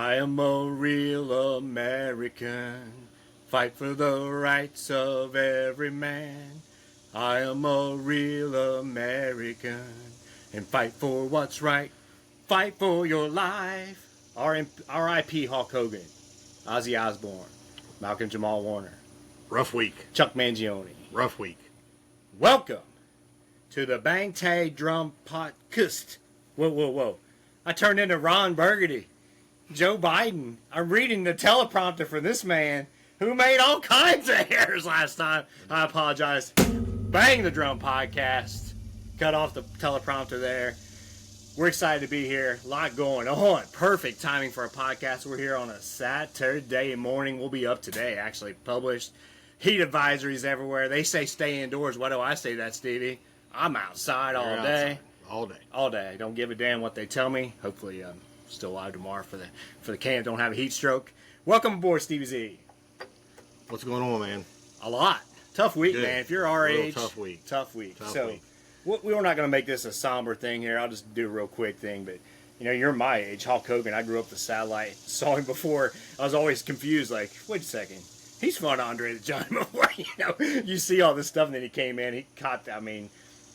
I am a real American. Fight for the rights of every man. I am a real American. And fight for what's right. Fight for your life. R.I.P. Hulk Hogan. Ozzy Osbourne. Malcolm Jamal Warner. Rough week. Chuck Mangione. Rough week. Welcome to the Bang Tay Drum Podcast. Whoa. I turned into Ron Burgundy. Joe Biden. I'm reading the teleprompter for this man who made all kinds of errors last time. I apologize. Bang the Drum Podcast. Cut off the teleprompter there. We're excited to be here. A lot going on. Perfect timing for a podcast. We're here on a Saturday morning. We'll be up today, actually published. Heat advisories everywhere. They say stay indoors. Why do I say that, Stevie? I'm outside all day. All day. Don't give a damn what they tell me. Hopefully I'm still alive tomorrow for the can. Don't have a heat stroke. Welcome aboard, Stevie Z. What's going on, man? A lot. Tough week, Good. man. If you're our age. Tough week. Tough week. Week. We're not going to make this a somber thing here. I'll just do a real quick thing. But, you know, you're my age. Hulk Hogan, I grew up the satellite. Saw him before. I was always confused, like, wait a second. He's fought Andre the Giant before. You know, you see all this stuff, and then he came in. He caught,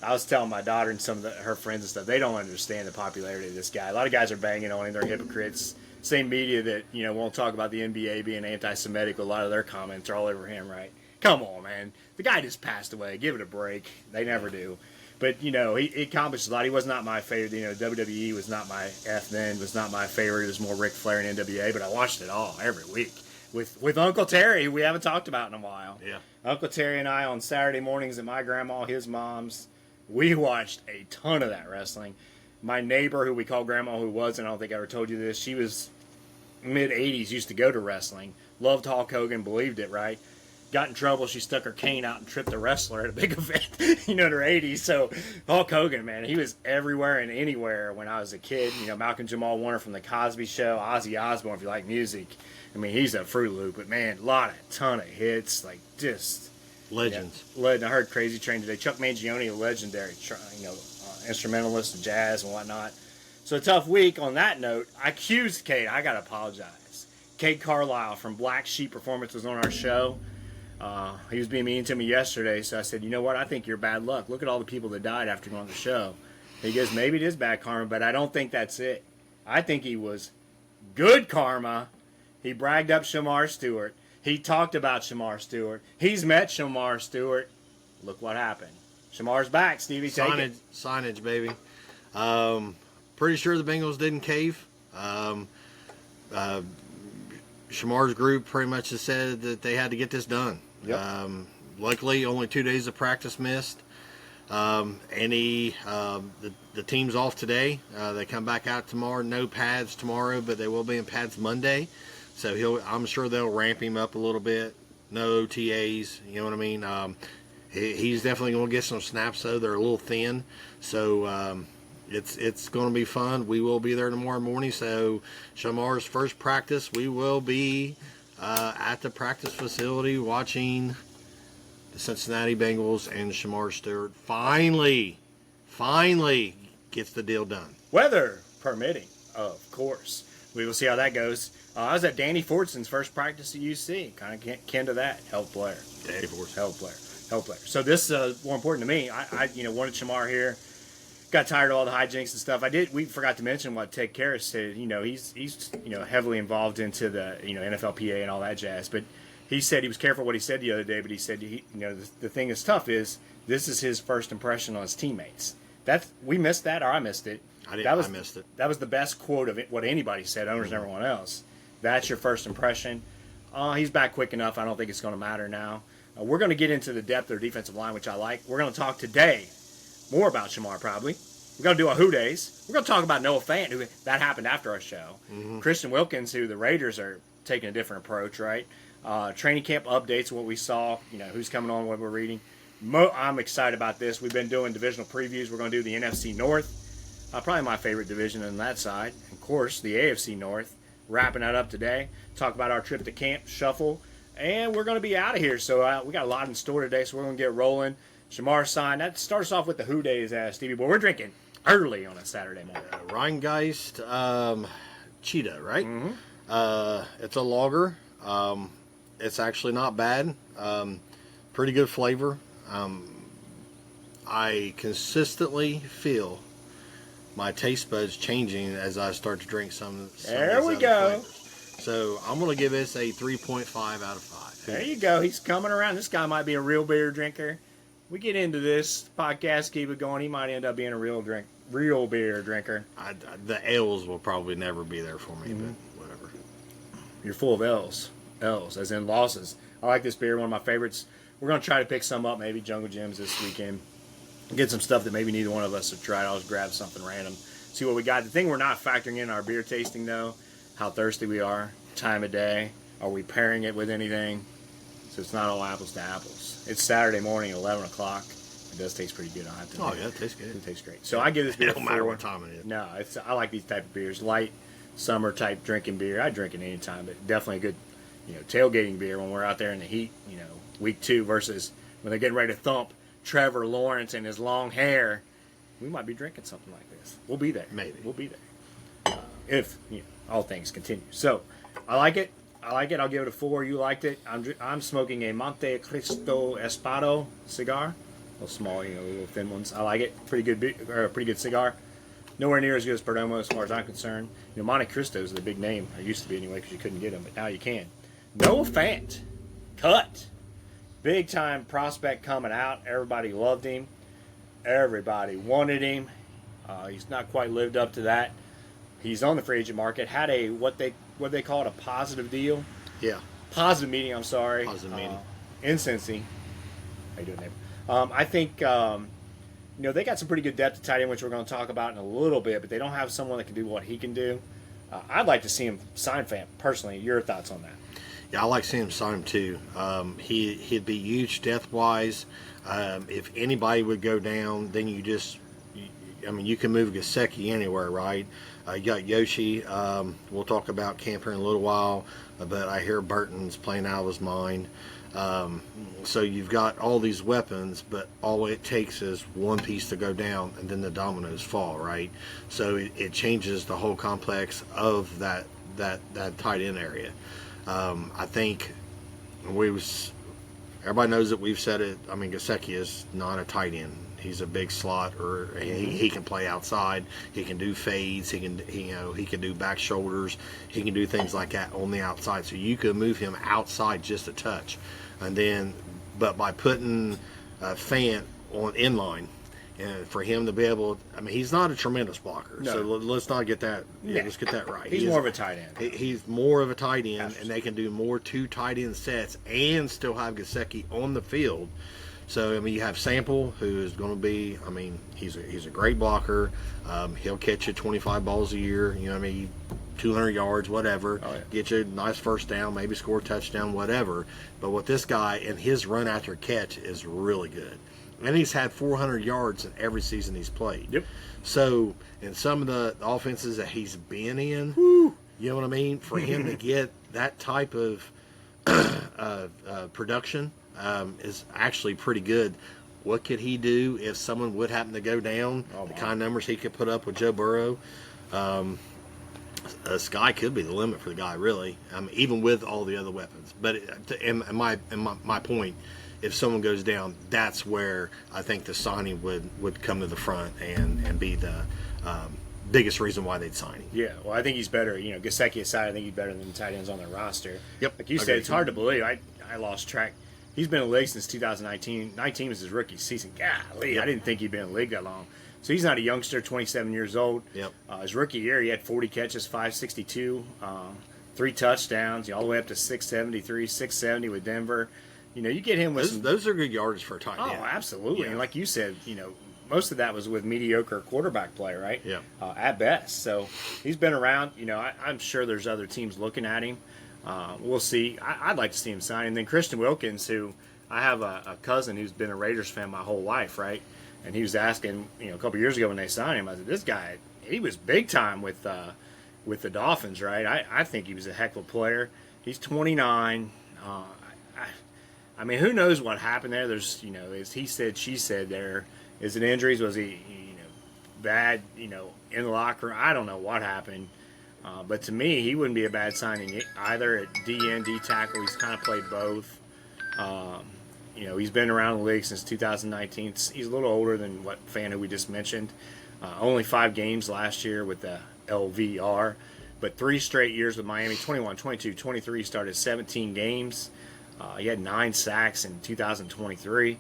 I was telling my daughter and some of her friends and stuff, they don't understand the popularity of this guy. A lot of guys are banging on him. They're hypocrites. Same media that, you know, won't talk about the NBA being anti-Semitic. A lot of their comments are all over him, right? Come on, man. The guy just passed away. Give it a break. They never do. But, you know, he accomplished a lot. He was not my favorite. You know, WWE was not my F then, was not my favorite. It was more Ric Flair and NWA, but I watched it all every week. With Uncle Terry, who we haven't talked about in a while. Yeah. Uncle Terry and I on Saturday mornings at my grandma, his mom's, we watched a ton of that wrestling. My neighbor, who we call Grandma, who wasn't, I don't think I ever told you this, she was mid-'80s, used to go to wrestling. Loved Hulk Hogan, believed it, right? Got in trouble, she stuck her cane out and tripped a wrestler at a big event, you know, in her 80s. So Hulk Hogan, man, he was everywhere and anywhere when I was a kid. You know, Malcolm Jamal Warner from The Cosby Show, Ozzy Osbourne, if you like music. I mean, he's a Fruit Loop, but man, ton of hits, like just legends. Yeah, I heard Crazy Train today. Chuck Mangione, a legendary, instrumentalist of jazz and whatnot. So a tough week. On that note, I accused Kate. I gotta apologize. Kate Carlisle from Black Sheep Performance was on our show. He was being mean to me yesterday, so I said, you know what? I think you're bad luck. Look at all the people that died after going on the show. He goes, maybe it is bad karma, but I don't think that's it. I think he was good karma. He bragged up Shemar Stewart. He talked about Shemar Stewart. He's met Shemar Stewart. Look what happened. Shamar's back, Stevie. Take it. Signage, baby. Pretty sure the Bengals didn't cave. Shemar's group pretty much has said that they had to get this done. Yep. Luckily, only 2 days of practice missed. The team's off today. They come back out tomorrow. No pads tomorrow, but they will be in pads Monday. So I'm sure they'll ramp him up a little bit. No OTAs, you know what I mean? He's definitely going to get some snaps, though. They're a little thin. So it's going to be fun. We will be there tomorrow morning. So Shemar's first practice, we will be at the practice facility watching the Cincinnati Bengals, and Shemar Stewart finally gets the deal done. Weather permitting, of course. We will see how that goes. I was at Danny Fortson's first practice at UC. Kind of kin to that. Health player. Danny Fortson. Health player. So this is more important to me. I wanted Shemar here. Got tired of all the hijinks and stuff. We forgot to mention what Ted Karras said. You know, he's heavily involved into the NFLPA and all that jazz. But he said he was careful what he said the other day. But he said the thing that's tough is this is his first impression on his teammates. We missed that, or I missed it. I missed it. That was the best quote of it, what anybody said, owners and everyone else. That's your first impression. He's back quick enough. I don't think it's going to matter now. We're going to get into the depth of their defensive line, which I like. We're going to talk today more about Shemar, probably. We're going to do a Who Days. We're going to talk about Noah Fant, that happened after our show. Mm-hmm. Christian Wilkins, who the Raiders are taking a different approach, right? Training camp updates, what we saw, who's coming on, what we're reading. I'm excited about this. We've been doing divisional previews. We're going to do the NFC North. Probably my favorite division on that side. Of course, the AFC North. Wrapping that up today. Talk about our trip to camp, shuffle. And we're going to be out of here. So we got a lot in store today, so we're going to get rolling. Shemar signed. That starts off with the Who Days, Stevie. But we're drinking early on a Saturday morning. Rheingeist Cheetah, right? Mm-hmm. It's a lager. It's actually not bad. Pretty good flavor. I consistently feel my taste buds changing as I start to drink some of There these we other go. flavors. So I'm going to give this a 3.5 out of 5. There you go. He's coming around. This guy might be a real beer drinker. We get into this podcast, keep it going. He might end up being a real beer drinker. The L's will probably never be there for me, but whatever. You're full of L's. L's, as in losses. I like this beer, one of my favorites. We're going to try to pick some up, maybe Jungle Gyms this weekend. Get some stuff that maybe neither one of us have tried. I'll just grab something random, see what we got. The thing we're not factoring in our beer tasting, though, how thirsty we are, time of day. Are we pairing it with anything? So it's not all apples to apples. It's Saturday morning at 11 o'clock. It does taste pretty good. I have to admit. Oh, yeah, it tastes good. It tastes great. So I give this beer It don't matter what time it is. No, I like these type of beers. Light, summer type drinking beer. I drink it anytime, but definitely a good, tailgating beer when we're out there in the heat, week 2 versus when they're getting ready to thump Trevor Lawrence and his long hair. We might be drinking something like this. We'll be there. Maybe. We'll be there. If, all things continue. So, I like it. I'll give it a 4. You liked it. I'm smoking a Monte Cristo Espado cigar. Little small, little thin ones. I like it. Pretty good cigar. Nowhere near as good as Perdomo as far as I'm concerned. Monte Cristo is the big name. Or used to be anyway because you couldn't get them, but now you can. Noah Fant. Cut. Big time prospect coming out. Everybody loved him. Everybody wanted him. He's not quite lived up to that. He's on the free agent market. Had a what they call it, a positive deal. Yeah. Positive meeting. I'm sorry. Positive meeting. In Cincy. How you doing, neighbor? I think they got some pretty good depth at tight end, which we're going to talk about in a little bit. But they don't have someone that can do what he can do. I'd like to see him sign Fant personally. Your thoughts on that? Yeah, I like seeing him sign him too. He'd be huge depth wise. If anybody would go down, then you can move Gesicki anywhere, right? You got Yoshi. We'll talk about camp here in a little while, but I hear Burton's playing out of his mind. So you've got all these weapons, but all it takes is one piece to go down, and then the dominoes fall, right? So it changes the whole complex of that tight end area. I think everybody knows that we've said it. I mean, Gesicki is not a tight end. He's a big slot, or he can play outside. He can do fades. He can do back shoulders. He can do things like that on the outside. So you could move him outside just a touch, but by putting Fant on inline, and for him to be able, he's not a tremendous blocker. No. So let's not get that. Yeah, let's get that right. He's more of a tight end. He's more of a tight end, and they can do more 2 tight end sets and still have Gesicki on the field. So you have Sample, who is going to be. He's a great blocker. He'll catch you 25 balls a year. 200 yards, whatever. Oh, yeah. Get you a nice first down, maybe score a touchdown, whatever. But with this guy and his run after catch is really good. And he's had 400 yards in every season he's played. Yep. So in some of the offenses that he's been in, you know what I mean? For him to get that type of production is actually pretty good. What could he do if someone would happen to go down? Oh, the kind of numbers he could put up with Joe Burrow. The sky could be the limit for the guy, really. Even with all the other weapons. But my point, if someone goes down, that's where I think the signing would come to the front and be the biggest reason why they'd sign him. Yeah, well, I think he's better. Gesicki aside, I think he's better than the tight ends on their roster. Yep. Like you said, it's hard to believe. I lost track. He's been in the league since 2019. 19 was his rookie season. Golly, I didn't think he'd been in the league that long. So he's not a youngster, 27 years old. Yep. His rookie year, he had 40 catches, 562, 3 touchdowns, all the way up to 673, 670 with Denver. You get him with those are good yards for a tight end. Oh, absolutely. Yeah. And like you said, most of that was with mediocre quarterback play, right? Yeah. At best. So he's been around. I'm sure there's other teams looking at him. We'll see. I'd like to see him sign. And then Christian Wilkins, who I have a cousin who's been a Raiders fan my whole life, right? And he was asking, a couple years ago when they signed him, I said, this guy, he was big time with the Dolphins, right? I think he was a heck of a player. He's 29. Who knows what happened there? There's, as he said, she said there. Is it injuries? Was he, bad, in the locker room? I don't know what happened. But to me, he wouldn't be a bad signing either at DN, D tackle. He's kind of played both. He's been around the league since 2019. He's a little older than what fan who we just mentioned. Only 5 games last year with the LVR, but 3 straight years with Miami, 21, 22, 23. He started 17 games. He had 9 sacks in 2023.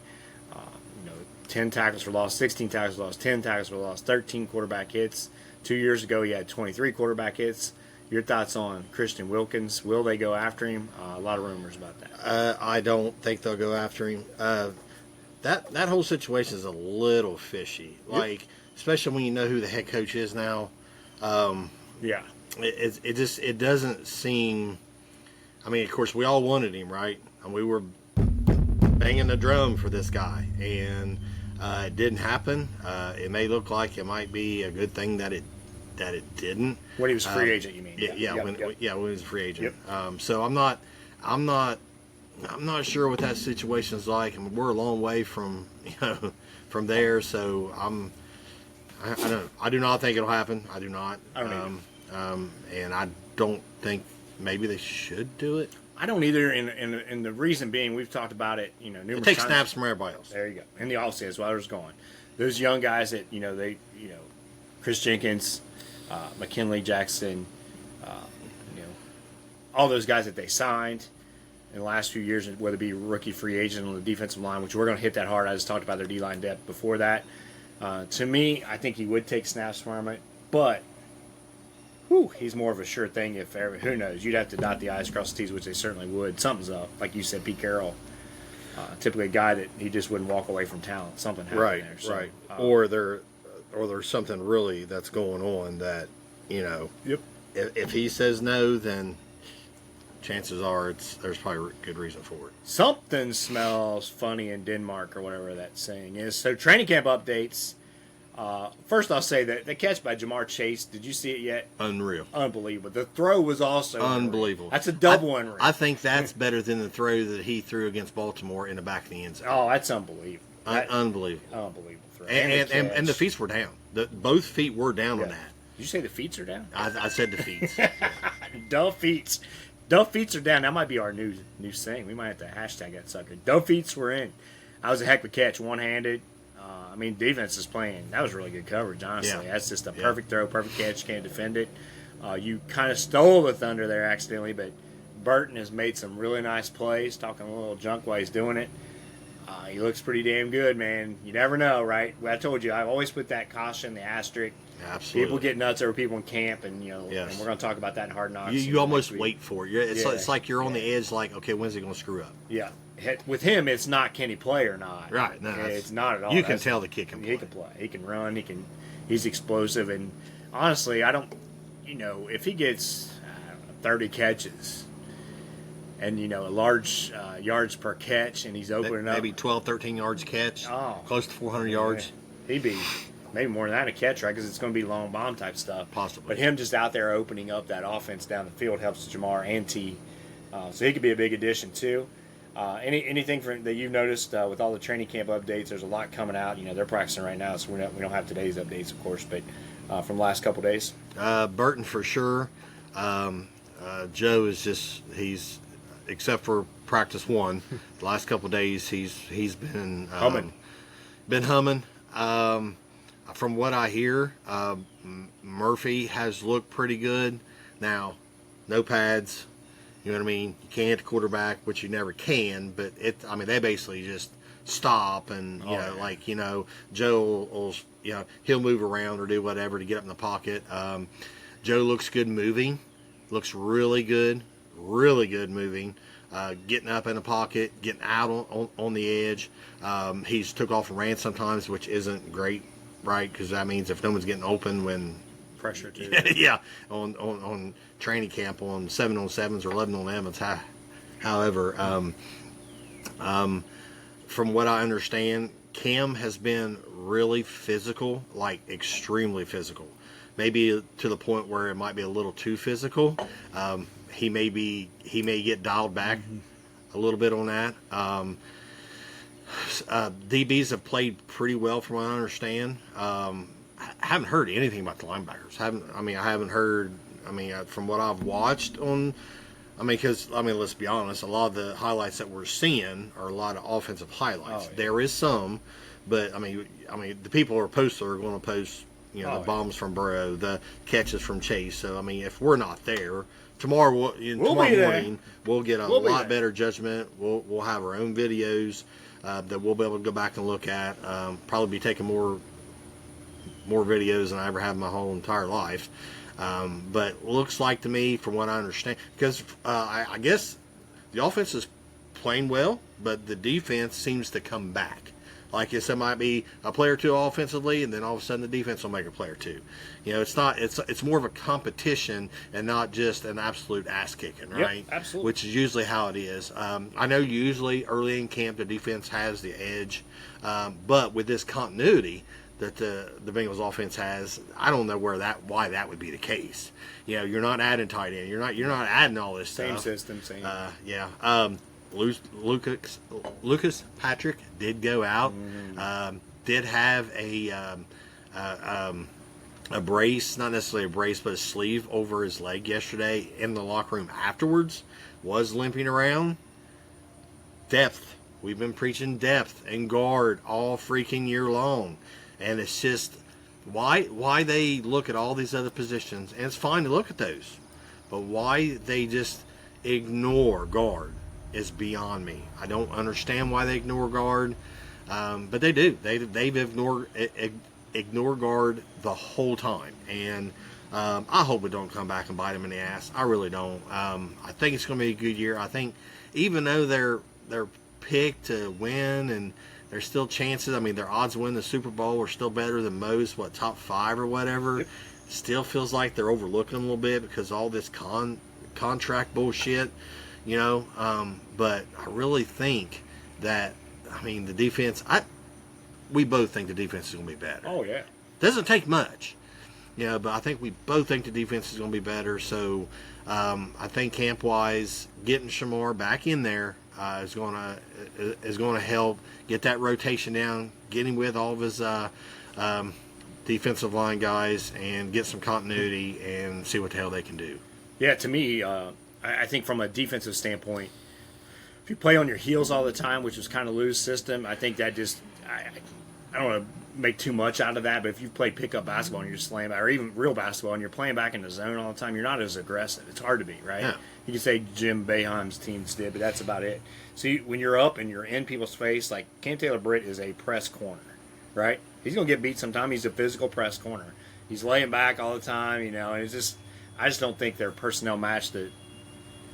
10 tackles for loss, 16 tackles for loss, 10 tackles for loss, 13 quarterback hits. 2 years ago, he had 23 quarterback hits. Your thoughts on Christian Wilkins? Will they go after him? A lot of rumors about that. I don't think they'll go after him. That whole situation is a little fishy. Like, especially when you know who the head coach is now. Yeah. It doesn't seem. I mean, of course, we all wanted him, right? And we were banging the drum for this guy, and it didn't happen. It may look like it might be a good thing that it didn't. When he was a free agent, you mean? When he was a free agent. So I'm not sure what that situation is like. I mean, we're a long way from from there. So I do not think it'll happen. I do not. I don't either. And I don't think maybe they should do it. I don't either, and the reason being, we've talked about it, numerous It takes times. snaps from everybody else. There you go. In the offseason, that's where I was going. Those young guys that, Chris Jenkins, McKinley Jackson, all those guys that they signed in the last few years, whether it be rookie free agent on the defensive line, which we're going to hit that hard. I just talked about their D-line depth before that. To me, I think he would take snaps from it, but he's more of a sure thing if ever. Who knows? You'd have to dot the I's, cross the T's, which they certainly would. Something's up. Like you said, Pete Carroll, typically a guy that he just wouldn't walk away from talent. Something happened there. So, right. Or there's something really that's going on that, if he says no, then chances are there's probably a good reason for it. Something smells funny in Denmark or whatever that saying is. So training camp updates. First, I'll say that the catch by Shemar Chase. Did you see it yet? Unreal. Unbelievable. The throw was also unbelievable. That's a double unreal. I think that's better than the throw that he threw against Baltimore in the back of the end zone. Oh, that's unbelievable. Unbelievable. Unbelievable throw. And the feet were down. Both feet were down on that. Did you say the feet are down? I said the feet. Duff feet. Duff feet are down. That might be our new saying. We might have to hashtag that sucker. Duff feet were in. That was a heck of a catch, one-handed. Defense is playing. That was really good coverage, honestly. That's just a perfect throw, perfect catch. Can't defend it. You kind of stole the thunder there accidentally, but Burton has made some really nice plays, talking a little junk while he's doing it. He looks pretty damn good, man. You never know, right? Well, I told you, I've always put that caution, the asterisk. Absolutely. People get nuts over people in camp, and and we're going to talk about that in Hard Knocks. You almost wait for it. It's like you're on the edge, like, okay, when's he going to screw up? Yeah. With him, it's not can he play or not. Right. No, it's not at all. You can tell the kid can play. He can play. He can run. He's explosive. And honestly, I don't, if he gets 30 catches and, a large yards per catch and he's opening up. Maybe 12, 13 yards catch. Oh. Close to 400 yards. He'd be maybe more than that a catch, right? Because it's going to be long bomb type stuff. Possibly. But him just out there opening up that offense down the field helps Shemar and T. So he could be a big addition, too. Anything that you've noticed with all the training camp updates? There's a lot coming out. They're practicing right now, so we don't have today's updates, of course, but from the last couple days. Burton for sure. Joe is he's except for practice 1, the last couple days he's been humming. From what I hear, Murphy has looked pretty good. Now, no pads. You know what I mean? You can't hit the quarterback, which you never can, but they basically just stop and, Joe will, he'll move around or do whatever to get up in the pocket. Joe looks good moving, looks really good moving, getting up in the pocket, getting out on the edge. He's took off and ran sometimes, which isn't great, right? Because that means if no one's getting open when pressure too. Yeah, on training camp on 7-on-7s or 11-on-11s. However, from what I understand, Cam has been really physical, like extremely physical. Maybe to the point where it might be a little too physical. He may get dialed back a little bit on that. DBs have played pretty well, from what I understand. I haven't heard anything about the linebackers. I haven't heard I mean, from what I've watched on, because let's be honest, a lot of the highlights that we're seeing are a lot of offensive highlights. Oh, yeah. There is some, but I mean, the people who are posting are going to post, the bombs from Burrow, the catches from Chase. So I mean, if we're not there tomorrow, tomorrow morning, we'll get a lot better judgment. We'll have our own videos that we'll be able to go back and look at. Probably be taking more videos than I ever have in my whole entire life. But looks like to me, from what I understand, because I guess the offense is playing well, but the defense seems to come back. Like I said, might be a play or two offensively, and then all of a sudden the defense will make a play or two. It's more of a competition and not just an absolute ass kicking, right? Yep, absolutely. Which is usually how it is. I know usually early in camp the defense has the edge, but with this continuity that the Bengals offense has, I don't know why that would be the case. You're not adding tight end. You're not adding all this Same stuff. system, same. Lucas Patrick did go out. Did have a brace, not necessarily a brace, but a sleeve over his leg yesterday in the locker room afterwards. Was limping around. Depth. We've been preaching depth and guard all freaking year long. And it's just why they look at all these other positions, and it's fine to look at those, but why they just ignore guard is beyond me. I don't understand why they ignore guard, but they do. They've ignored guard the whole time, and I hope it don't come back and bite them in the ass. I really don't. I think it's going to be a good year. I think even though they're picked to win and there's still chances. I mean, their odds to win the Super Bowl are still better than most, top 5 or whatever. Yep. Still feels like they're overlooking them a little bit because all this contract bullshit, But I really think that, the defense, we both think the defense is going to be better. Oh, yeah. Doesn't take much, but I think we both think the defense is going to be better. So I think camp-wise, getting Shemar back in there is going to help get that rotation down, get him with all of his defensive line guys, and get some continuity and see what the hell they can do. Yeah, to me, I think from a defensive standpoint, if you play on your heels all the time, which is kind of Lou's system, I think that just I don't want to make too much out of that, but if you play pickup basketball and you're just slaying back, or even real basketball and you're playing back in the zone all the time, you're not as aggressive. It's hard to be, right? Yeah. You can say Jim Boeheim's teams did, but that's about it. So when you're up and you're in people's face, like Cam Taylor-Britt is a press corner, right? He's going to get beat sometime. He's a physical press corner. He's laying back all the time, and it's just I just don't think their personnel match the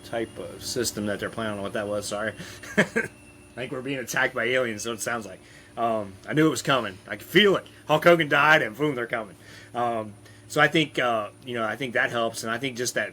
type of system that they're playing. I don't know what that was, sorry. I think we're being attacked by aliens, so it sounds like. I knew it was coming. I could feel it. Hulk Hogan died, and boom, they're coming. So I think, I think that helps, and I think just that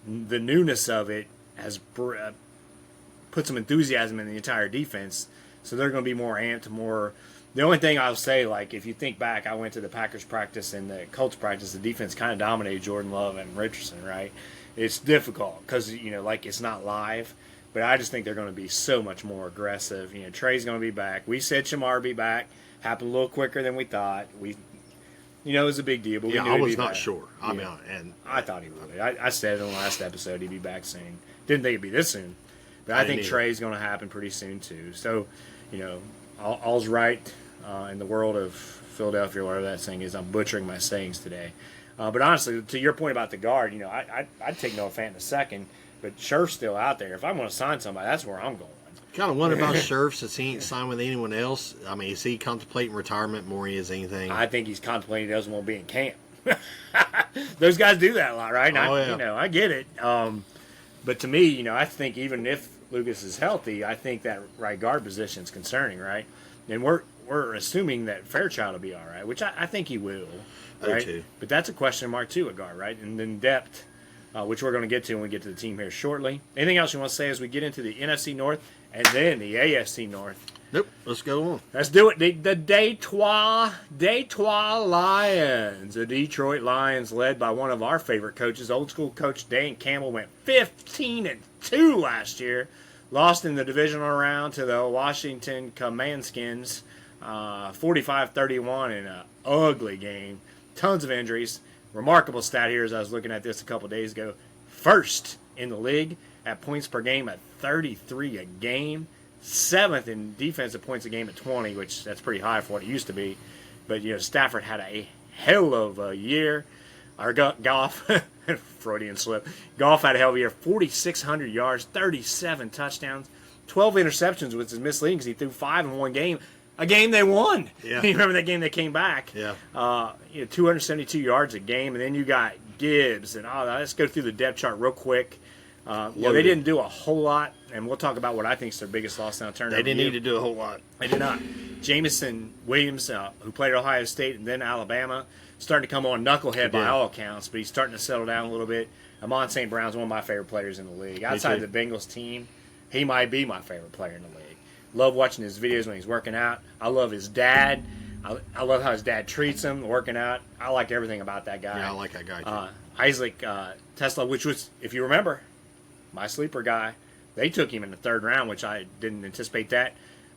the newness of it has put some enthusiasm in the entire defense, so they're going to be more amped, more. The only thing I'll say, like, if you think back, I went to the Packers practice and the Colts practice, the defense kind of dominated Jordan Love and Richardson, right? It's difficult because, it's not live. But I just think they're going to be so much more aggressive. Trey's going to be back. We said Shemar be back. Happened a little quicker than we thought. It was a big deal, but we knew I was he'd be not back. sure. I thought he would. I said in the last episode he'd be back soon. Didn't think it'd be this soon. But I think Trey's going to happen pretty soon, too. So, all's right in the world of Philadelphia, or whatever that saying is. I'm butchering my sayings today. But honestly, to your point about the guard, I'd take Noah Fant in a second. But Scherf's still out there. If I want to sign somebody, that's where I'm going. Kind of wonder about Scherf since he ain't signed with anyone else. Is he contemplating retirement more than he is anything? I think he's contemplating he doesn't want to be in camp. Those guys do that a lot, right? I get it. But to me, I think even if Lucas is healthy, I think that right guard position is concerning, right? And we're assuming that Fairchild will be all right, which I think he will. Right? Too. But that's a question mark too at guard, right? And then depth. Which we're going to get to when we get to the team here shortly. Anything else you want to say as we get into the NFC North and then the AFC North? Nope. Let's go on. Let's do it. The Detroit Lions. The Detroit Lions, led by one of our favorite coaches, old school coach Dan Campbell, went 15-2 last year. Lost in the divisional round to the Washington Commandskins, 45-31 in an ugly game. Tons of injuries. remarkable stat here as I was looking at this a couple days ago. First in the league at points per game at 33 a game. 7th in defensive points a game at 20, which that's pretty high for what it used to be. But, Stafford had a hell of a year. Our Goff, Freudian slip. Goff had a hell of a year. 4,600 yards, 37 touchdowns, 12 interceptions, which is misleading because he threw 5 in one game. A game they won. Yeah. You remember that game they came back? Yeah. 272 yards a game, and then you got Gibbs. And let's go through the depth chart real quick. They didn't do a whole lot, and we'll talk about what I think is their biggest loss now. They didn't need to do a whole lot. They did not. Jamison Williams, who played at Ohio State and then Alabama, starting to come on knucklehead by all accounts, but he's starting to settle down a little bit. Amon St. Brown's one of my favorite players in the league. Outside of the Bengals team, he might be my favorite player in the league. Love watching his videos when he's working out. I love his dad. I love how his dad treats him working out. I like everything about that guy. Yeah, I like that guy too. Isaac Tesla, which was, if you remember, my sleeper guy. They took him in the 3rd round, which I didn't anticipate that.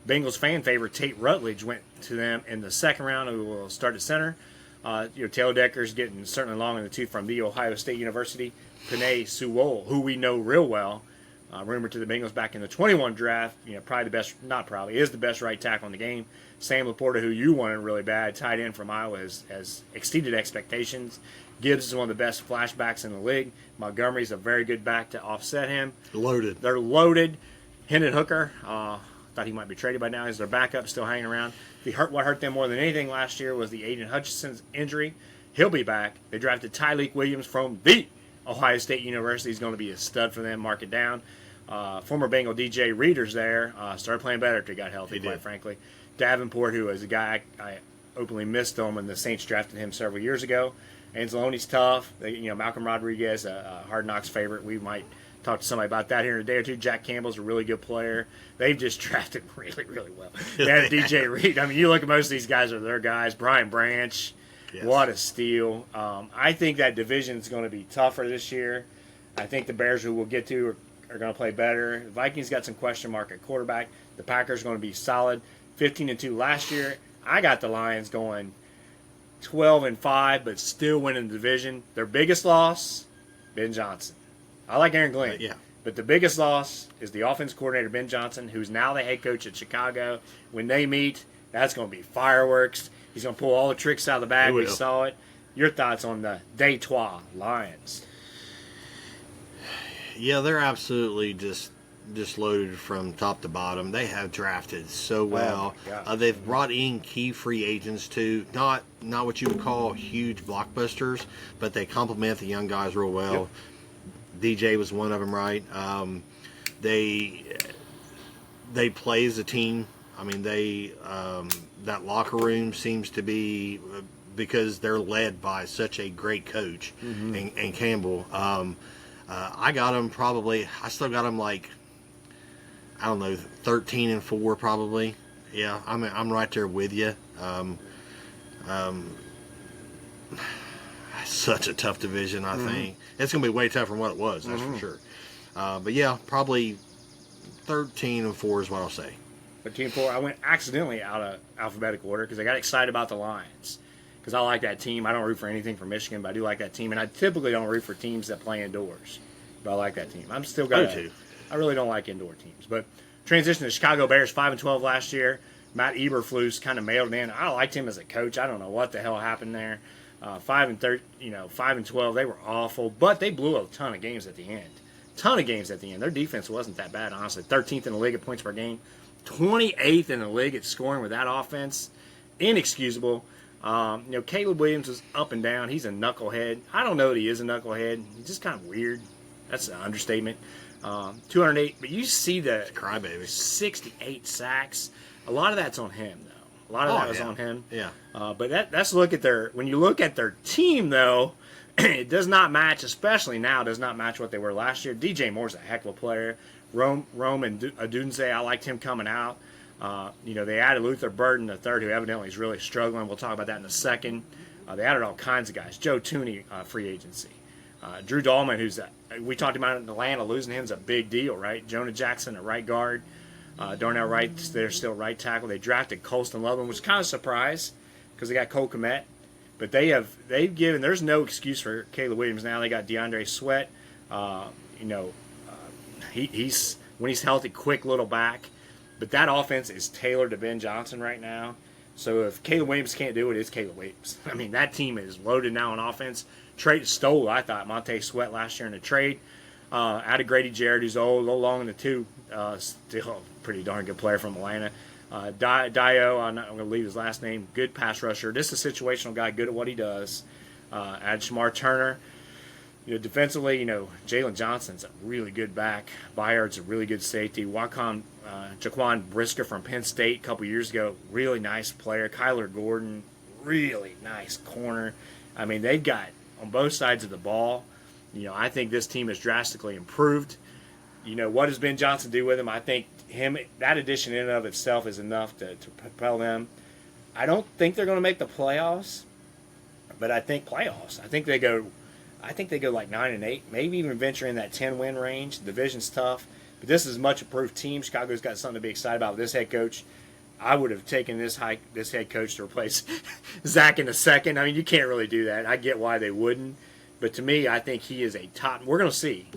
Bengals fan favorite Tate Rutledge went to them in the 2nd round, who will start at center. Taylor Decker's getting certainly long in the tooth from the Ohio State University. Penei Sewell, who we know real well, rumored to the Bengals back in the 21 draft. Probably the best, not probably, is the best right tackle in the game. Sam Laporta, who you wanted really bad, tight end from Iowa, has exceeded expectations. Gibbs is one of the best flashbacks in the league. Montgomery's a very good back to offset him. Loaded. They're loaded. Hendon Hooker, thought he might be traded by now. He's their backup, still hanging around. What hurt them more than anything last year was the Aiden Hutchinson's injury. He'll be back. They drafted Tyleek Williams from the Ohio State University. He's going to be a stud for them. Mark it down. Former Bengal DJ Reader's there. Started playing better after he got healthy, quite frankly. Davenport, who is a guy I openly missed him, and the Saints drafted him several years ago. Anzalone's tough. Malcolm Rodriguez, a Hard Knocks favorite. We might talk to somebody about that here in a day or two. Jack Campbell's a really good player. They've just drafted really, really well. They had DJ Reed. I mean, you look at most of these guys are their guys. Brian Branch, what a steal. I think that division is going to be tougher this year. I think the Bears, who we'll get to, are going to play better. The Vikings got some question mark at quarterback. The Packers are going to be solid. 15-2 last year. I got the Lions going 12-5, but still winning the division. Their biggest loss, Ben Johnson. I like Aaron Glenn. But the biggest loss is the offense coordinator, Ben Johnson, who's now the head coach at Chicago. When they meet, that's going to be fireworks. He's going to pull all the tricks out of the bag. We saw it. Your thoughts on the Detroit Lions? Yeah, they're absolutely just loaded from top to bottom. They have drafted so well. They've brought in key free agents too. Not what you would call huge blockbusters, but they complement the young guys real well. DJ was one of them, right? They play as a team. I mean, that locker room seems to be, because they're led by such a great coach and Campbell. I got them I still got them like, I don't know, 13-4 probably. Yeah, I'm right there with you. Such a tough division, I think. It's going to be way tougher than what it was, that's for sure. But yeah, probably 13-4 is what I'll say. 13-4. I went accidentally out of alphabetical order because I got excited about the Lions. Because I like that team. I don't root for anything from Michigan, but I do like that team. And I typically don't root for teams that play indoors. But I like that team. I'm still got to. I really don't like indoor teams. But transition to Chicago Bears, 5-12 last year. Matt Eberflus kind of mailed it in. I liked him as a coach. I don't know what the hell happened there. 5-12. They were awful, but they blew a ton of games at the end. Their defense wasn't that bad, honestly. 13th in the league at points per game, 28th in the league at scoring with that offense. Inexcusable. Caleb Williams was up and down. He's a knucklehead. I don't know that he is a knucklehead. He's just kind of weird. That's an understatement. 208, but you see the crybaby 68 sacks. A lot of that's on him, though. A lot of that was on him. Yeah. But that's when you look at their team, though, it does not match, especially now, does not match what they were last year. DJ Moore's a heck of a player. Rome and Adunze, I liked him coming out. They added Luther Burden III, who evidently is really struggling. We'll talk about that in a second. They added all kinds of guys. Joe Tooney, free agency. Drew Dahlman, we talked about it in Atlanta, losing him is a big deal, right? Jonah Jackson at right guard. Darnell Wright, they're still right tackle. They drafted Colston Loveland, which is kind of a surprise because they got Cole Kmet. But they've given, there's no excuse for Caleb Williams now. They got DeAndre Sweat. He's when he's healthy, quick little back. But that offense is tailored to Ben Johnson right now. So if Caleb Williams can't do it, it's Caleb Williams. I mean, that team is loaded now on offense. Stole, I thought, Montez Sweat last year in the trade. Added Grady Jarrett, who's old, a little long in the tooth. Still a pretty darn good player from Atlanta. Dio, I'm not going to leave his last name, good pass rusher. This is a situational guy, good at what he does. Add Shemar Turner. Defensively, Jalen Johnson's a really good back. Byard's a really good safety. Jaquan Brisker from Penn State a couple years ago, really nice player. Kyler Gordon, really nice corner. I mean, they've got on both sides of the ball. I think this team has drastically improved. What does Ben Johnson do with him? I think that addition in and of itself is enough to propel them. I don't think they're going to make the playoffs, but I think playoffs. I think they go like 9-8, maybe even venture in that 10-win range. The division's tough, but this is a much improved team. Chicago's got something to be excited about with this head coach. I would have taken this head coach to replace Zach in a second. I mean, you can't really do that. I get why they wouldn't, but to me, I think he is a top. We're going to see.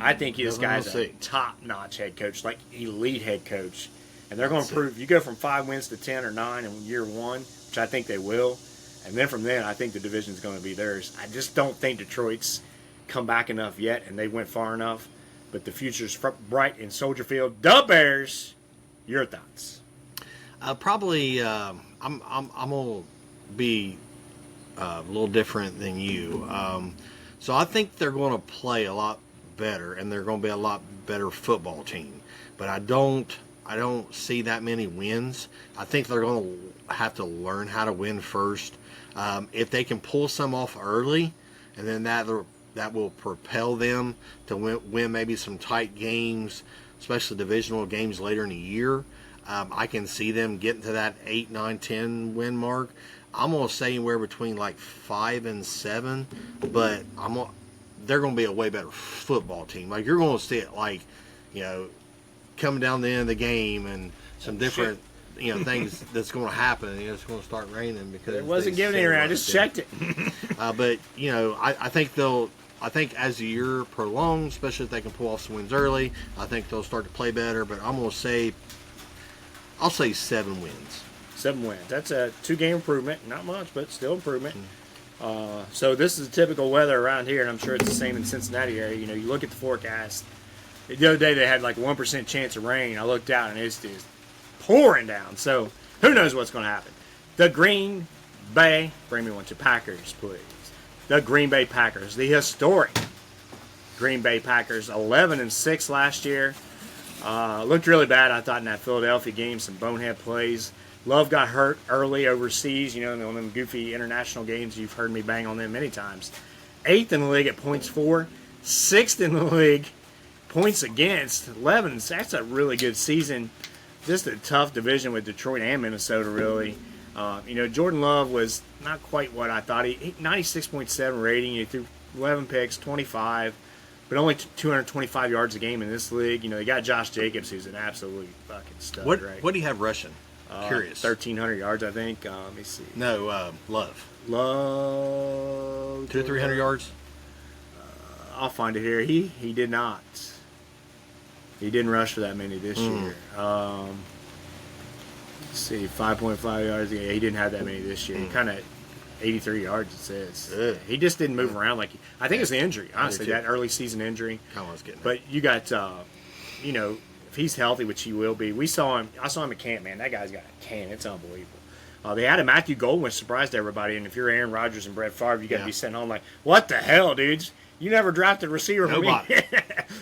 I think this guy's a top-notch head coach, like elite head coach, and they're going to prove. You go from 5 wins to 10 or 9 in year one, which I think they will. And then from then, I think the division's going to be theirs. I just don't think Detroit's come back enough yet, and they went far enough. But the future's bright in Soldier Field. The Bears, your thoughts? Probably, I'm gonna be a little different than you. So I think they're going to play a lot better, and they're going to be a lot better football team. But I don't see that many wins. I think they're going to have to learn how to win first. If they can pull some off early, and then that will propel them to win maybe some tight games, especially divisional games later in the year. I can see them getting to that 8, 9, 10 win mark. I'm going to say anywhere between like 5 and 7, but they're going to be a way better football team. Like, you're going to see it, like, coming down the end of the game and some different things that's going to happen. It's going to start raining because it wasn't giving any rain. I just checked it. But I think as the year prolongs, especially if they can pull off some wins early, I think they'll start to play better. But I'll say 7 wins. 7 wins. That's a 2-game improvement. Not much, but still improvement. So this is typical weather around here, and I'm sure it's the same in Cincinnati area. You look at the forecast. The other day they had like 1% chance of rain. I looked out and it's just pouring down. So who knows what's going to happen? The Green Bay, bring me one to Packers, please. The Green Bay Packers, the historic Green Bay Packers, 11-6 last year. Looked really bad, I thought, in that Philadelphia game. Some bonehead plays. Love got hurt early overseas. On them goofy international games. You've heard me bang on them many times. 8th in the league at points for. 6th in the league points against. 11. That's a really good season. Just a tough division with Detroit and Minnesota, really. Jordan Love was not quite what I thought. He 96.7 rating. He threw 11 picks, 25, but only 225 yards a game in this league. They got Josh Jacobs, who's an absolute fucking stud. What do you have rushing? Curious. 1,300 yards, I think. Let me see. No, Love. 200 or 300 yards. I'll find it here. He did not. He didn't rush for that many this year. Let's see, 5.5 yards. Yeah, he didn't have that many this year. Kind of 83 yards, it says. He just didn't move around like. I think it's the injury. Honestly, that early season injury. But you got, if he's healthy, which he will be. I saw him at camp, man. That guy's got a can. It's unbelievable. They had a Matthew Golden, which surprised everybody. And if you're Aaron Rodgers and Brett Favre, you got to be sitting home like, what the hell, dudes? You never drafted a receiver for me.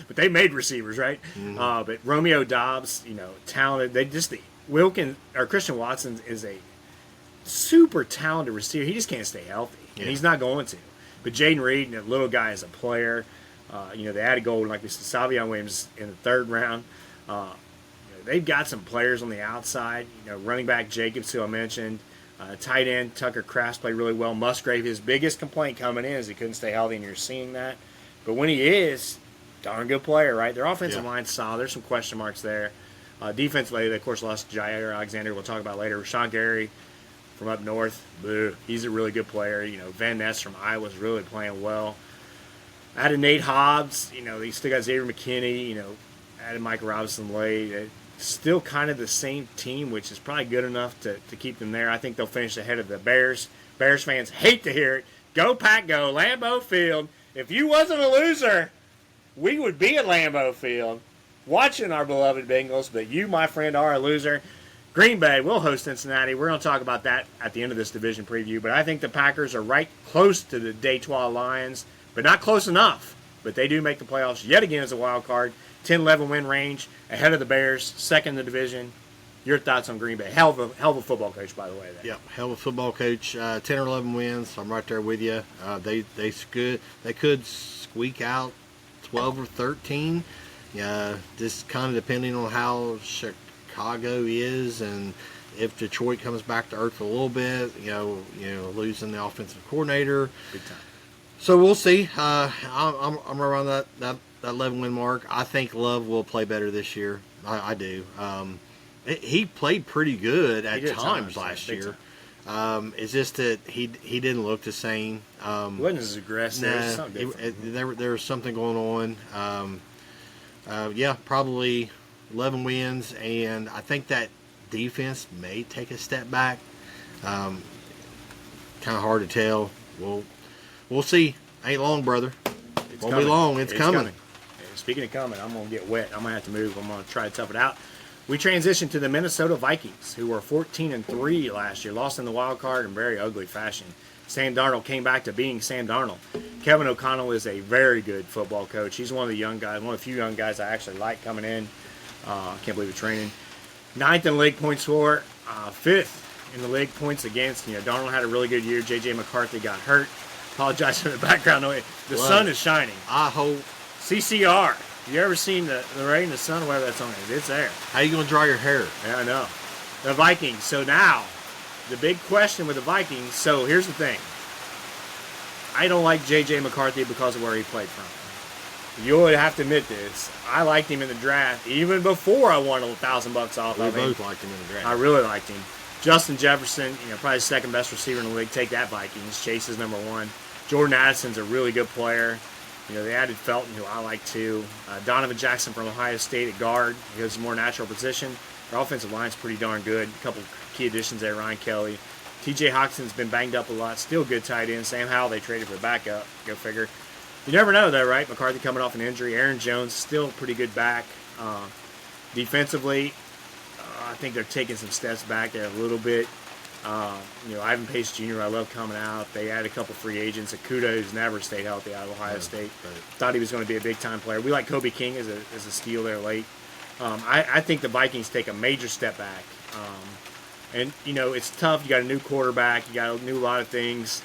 But they made receivers, right? Mm-hmm. But Romeo Dobbs, talented. Christian Watson is a super talented receiver. He just can't stay healthy, and he's not going to. But Jaden Reed, the little guy, is a player. They added Golden, like we said, Savion Williams in the 3rd round. They've got some players on the outside. Running back Jacobs, who I mentioned. Tight end Tucker Kraft played really well. Musgrave, his biggest complaint coming in is he couldn't stay healthy, and you're seeing that. But when he is, darn good player, right? Their offensive line's solid. There's some question marks there. Defensively, they, of course, lost Jair Alexander. We'll talk about later. Rashawn Gary, from up north. Boo. He's a really good player. Van Ness from Iowa's really playing well. Added Nate Hobbs. They still got Xavier McKinney. Added Mike Robinson late. Still kind of the same team, which is probably good enough to keep them there. I think they'll finish ahead of the Bears. Bears fans hate to hear it. Go Pack Go, Lambeau Field. If you wasn't a loser, we would be at Lambeau Field watching our beloved Bengals, but you, my friend, are a loser. Green Bay will host Cincinnati. We're going to talk about that at the end of this division preview, but I think the Packers are right close to the Detroit Lions, but not close enough. But they do make the playoffs yet again as a wild card. 10-11 win range, ahead of the Bears, second in the division. Your thoughts on Green Bay? Hell of a football coach, by the way. Yeah, hell of a football coach. 10 or 11 wins. I'm right there with you. They could squeak out 12 or 13. Just kind of depending on how Chicago is and if Detroit comes back to earth a little bit. Losing the offensive coordinator. Big time. So we'll see. I'm around that 11 win mark. I think Love will play better this year. I do. He played pretty good at times last year. It's just that he didn't look the same. Wasn't as aggressive. There was something going on. Probably 11 wins, and I think that defense may take a step back. Kind of hard to tell. We'll see. Ain't long, brother. Won't be long. It's coming. Speaking of coming, I'm going to get wet. I'm going to have to move. I'm going to try to tough it out. We transition to the Minnesota Vikings, who were 14-3 last year, lost in the wild card in very ugly fashion. Sam Darnold came back to being Sam Darnold. Kevin O'Connell is a very good football coach. He's one of the young guys, one of the few young guys I actually like coming in. I can't believe the training. 9th in the league points for, 5th in the league points against. Darnold had a really good year. J.J. McCarthy got hurt. Apologize for the background noise. The sun is shining. I hope. CCR. You ever seen the rain, the sun, whatever that song is? It's there. How you going to dry your hair? Yeah, I know. The Vikings. So now, the big question with the Vikings. So here's the thing. I don't like J.J. McCarthy because of where he played from. You would have to admit this. I liked him in the draft even before I won $1,000 off of him. We both liked him in the draft. I really liked him. Justin Jefferson, probably the second best receiver in the league. Take that, Vikings. Chase is number 1. Jordan Addison's a really good player. They added Felton, who I like too. Donovan Jackson from Ohio State at guard. He has a more natural position. Their offensive line's pretty darn good. A couple key additions there, Ryan Kelly. T.J. Hawkinson's been banged up a lot. Still good tight end. Sam Howell, they traded for backup. Go figure. You never know, though, right? McCarthy coming off an injury. Aaron Jones, still pretty good back. Defensively, I think they're taking some steps back there a little bit. Ivan Pace Jr., I love coming out. They added a couple free agents. Akuda, who's never stayed healthy out of Ohio State. Right. Thought he was going to be a big-time player. We like Kobe King as a steal there late. I think the Vikings take a major step back. It's tough. You got a new quarterback. You got a new lot of things.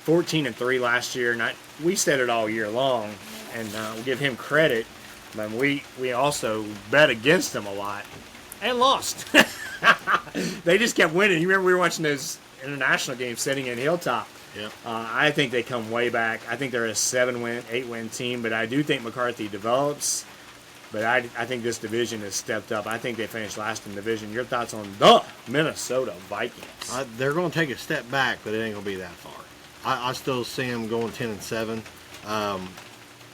14-3 last year. And we said it all year long, and we'll give him credit. But we also bet against him a lot and lost. They just kept winning. You remember we were watching those international games sitting in Hilltop. Yeah. I think they come way back. I think they're a 7-win, 8-win team, but I do think McCarthy develops. But I think this division has stepped up. I think they finished last in the division. Your thoughts on the Minnesota Vikings? They're going to take a step back, but it ain't going to be that far. I still see them going 10-7.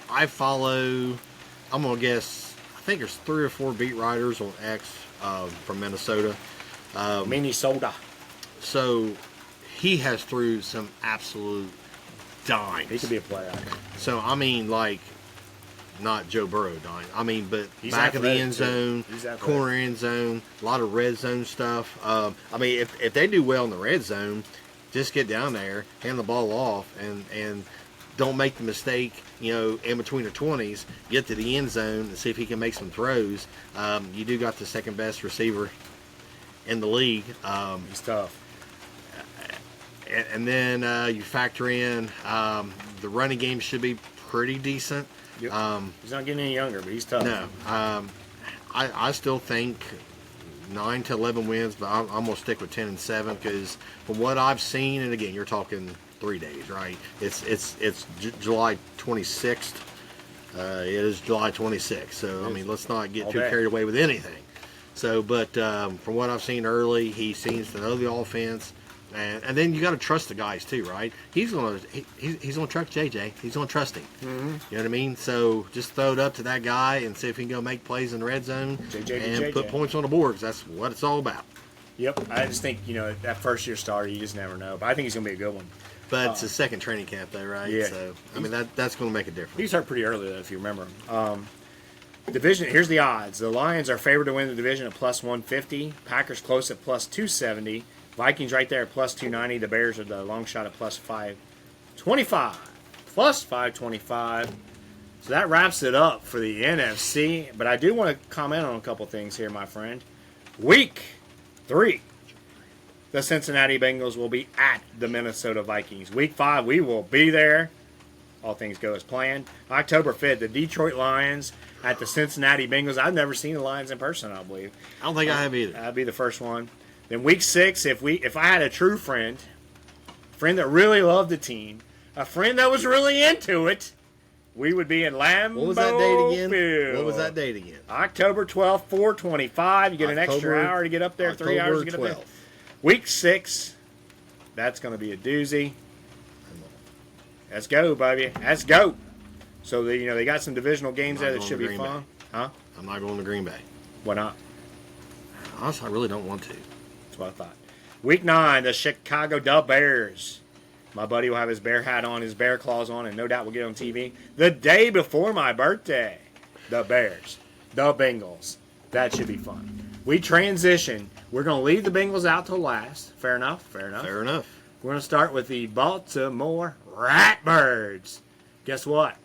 I follow. I'm going to guess. I think there's 3 or 4 beat writers on X from Minnesota. Minnesota. So he has threw some absolute dimes. He could be a player. So not Joe Burrow dime. But he's back of the end too. zone, corner end zone, a lot of red zone stuff. If they do well in the red zone, just get down there, hand the ball off, and don't make the mistake, in between the 20s, get to the end zone and see if he can make some throws. You do got the second best receiver in the league. He's tough. And then you factor in the running game should be pretty decent. Yep. He's not getting any younger, but he's tough. No. I still think 9 to 11 wins, but I'm going to stick with 10-7 because from what I've seen, and again, you're talking 3 days, right? It's July 26th. It is July 26th. So, let's not get too carried away with anything. So, but from what I've seen early, he seems to know the offense. And then you got to trust the guys too, right? He's gonna trust JJ. He's gonna trust him. Mm-hmm. You know what I mean? So just throw it up to that guy and see if he can go make plays in the red zone and put points on the board. 'Cause that's what it's all about. Yep. I just think that first year starter, you just never know. But I think he's gonna be a good one. But it's his second training camp, though, right? Yeah. So I mean that's going to make a difference. He was hurt pretty early, though, if you remember. Division. Here's the odds. The Lions are favored to win the division at plus 150. Packers close at plus 270. Vikings right there at plus 290. The Bears are the long shot at plus 525. Plus 525. So that wraps it up for the NFC. But I do want to comment on a couple things here, my friend. Week 3. The Cincinnati Bengals will be at the Minnesota Vikings. Week 5, we will be there. All things go as planned. October 5th, the Detroit Lions at the Cincinnati Bengals. I've never seen the Lions in person, I believe. I don't think I have either. That'd be the first one. Then week 6, if I had a true friend that really loved the team, a friend that was really into it, we would be in Lambeau What was that date again? Field. What was that date again? October 12th, 4:25. You get an extra hour to get up there, 3 hours to get up there. Week 6, that's going to be a doozy. Let's go, baby. Let's go. So they got some divisional games there that should be fun. Huh? I'm not going to Green Bay. Why not? Honestly, I really don't want to. That's what I thought. Week 9, the Chicago Bears. My buddy will have his bear hat on, his bear claws on, and no doubt we'll get on TV. The day before my birthday, the Bears, the Bengals. That should be fun. We transition. We're going to leave the Bengals out till last. Fair enough? Fair enough. Fair enough. We're going to start with the Baltimore Ratbirds. Guess what?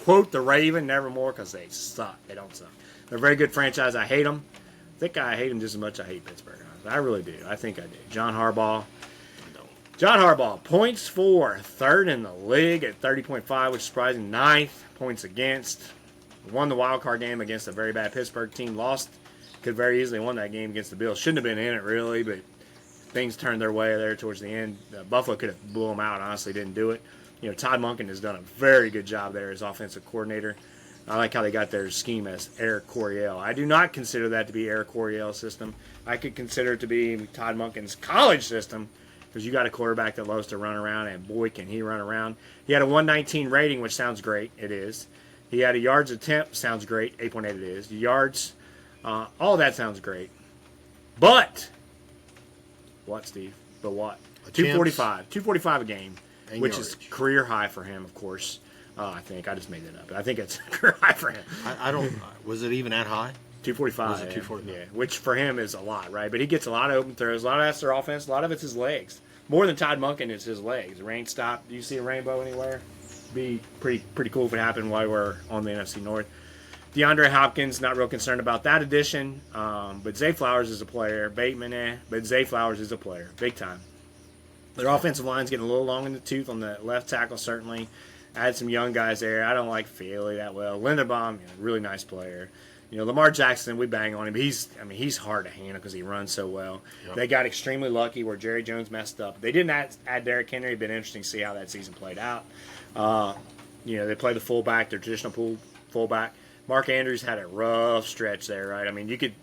Quote the Raven, nevermore, because they suck. They don't suck. They're a very good franchise. I hate them. I think I hate them just as much as I hate Pittsburgh. I really do. I think I do. John Harbaugh, points for, third in the league at 30.5, which is surprising. 9th, points against. Won the wild card game against a very bad Pittsburgh team. Lost. Could very easily won that game against the Bills. Shouldn't have been in it, really, but things turned their way there towards the end. Buffalo could have blew them out. Honestly, didn't do it. Todd Monken has done a very good job there as offensive coordinator. I like how they got their scheme as Eric Coryell. I do not consider that to be Eric Coryell's system. I could consider it to be Todd Monken's college system, because you got a quarterback that loves to run around, and boy, can he run around. He had a 119 rating, which sounds great. It is. He had a yards attempt. Sounds great. 8.8 it is. Yards, all that sounds great. But, what, Steve? But what? 245. 245 a game, and which yardage. is career high for him, of course. I think. I just made that up. I think it's career high for him. I don't. Was it even that high? 245. Was it 245? Yeah, which for him is a lot, right? But he gets a lot of open throws. A lot of that's their offense. A lot of it's his legs. More than Todd Monken is his legs. Rain stop. Do you see a rainbow anywhere? Be pretty cool if it happened while we're on the NFC North. DeAndre Hopkins, not real concerned about that addition. But Zay Flowers is a player. Bateman, but Zay Flowers is a player. Big time. Their offensive line's getting a little long in the tooth on the left tackle, certainly. Add some young guys there. I don't like Feely that well. Linderbaum, really nice player. Lamar Jackson, we bang on him. He's hard to handle because he runs so well. Yep. They got extremely lucky where Jerry Jones messed up. They didn't add Derrick Henry. It'd been interesting to see how that season played out. They play the fullback, their traditional fullback. Mark Andrews had a rough stretch there, right?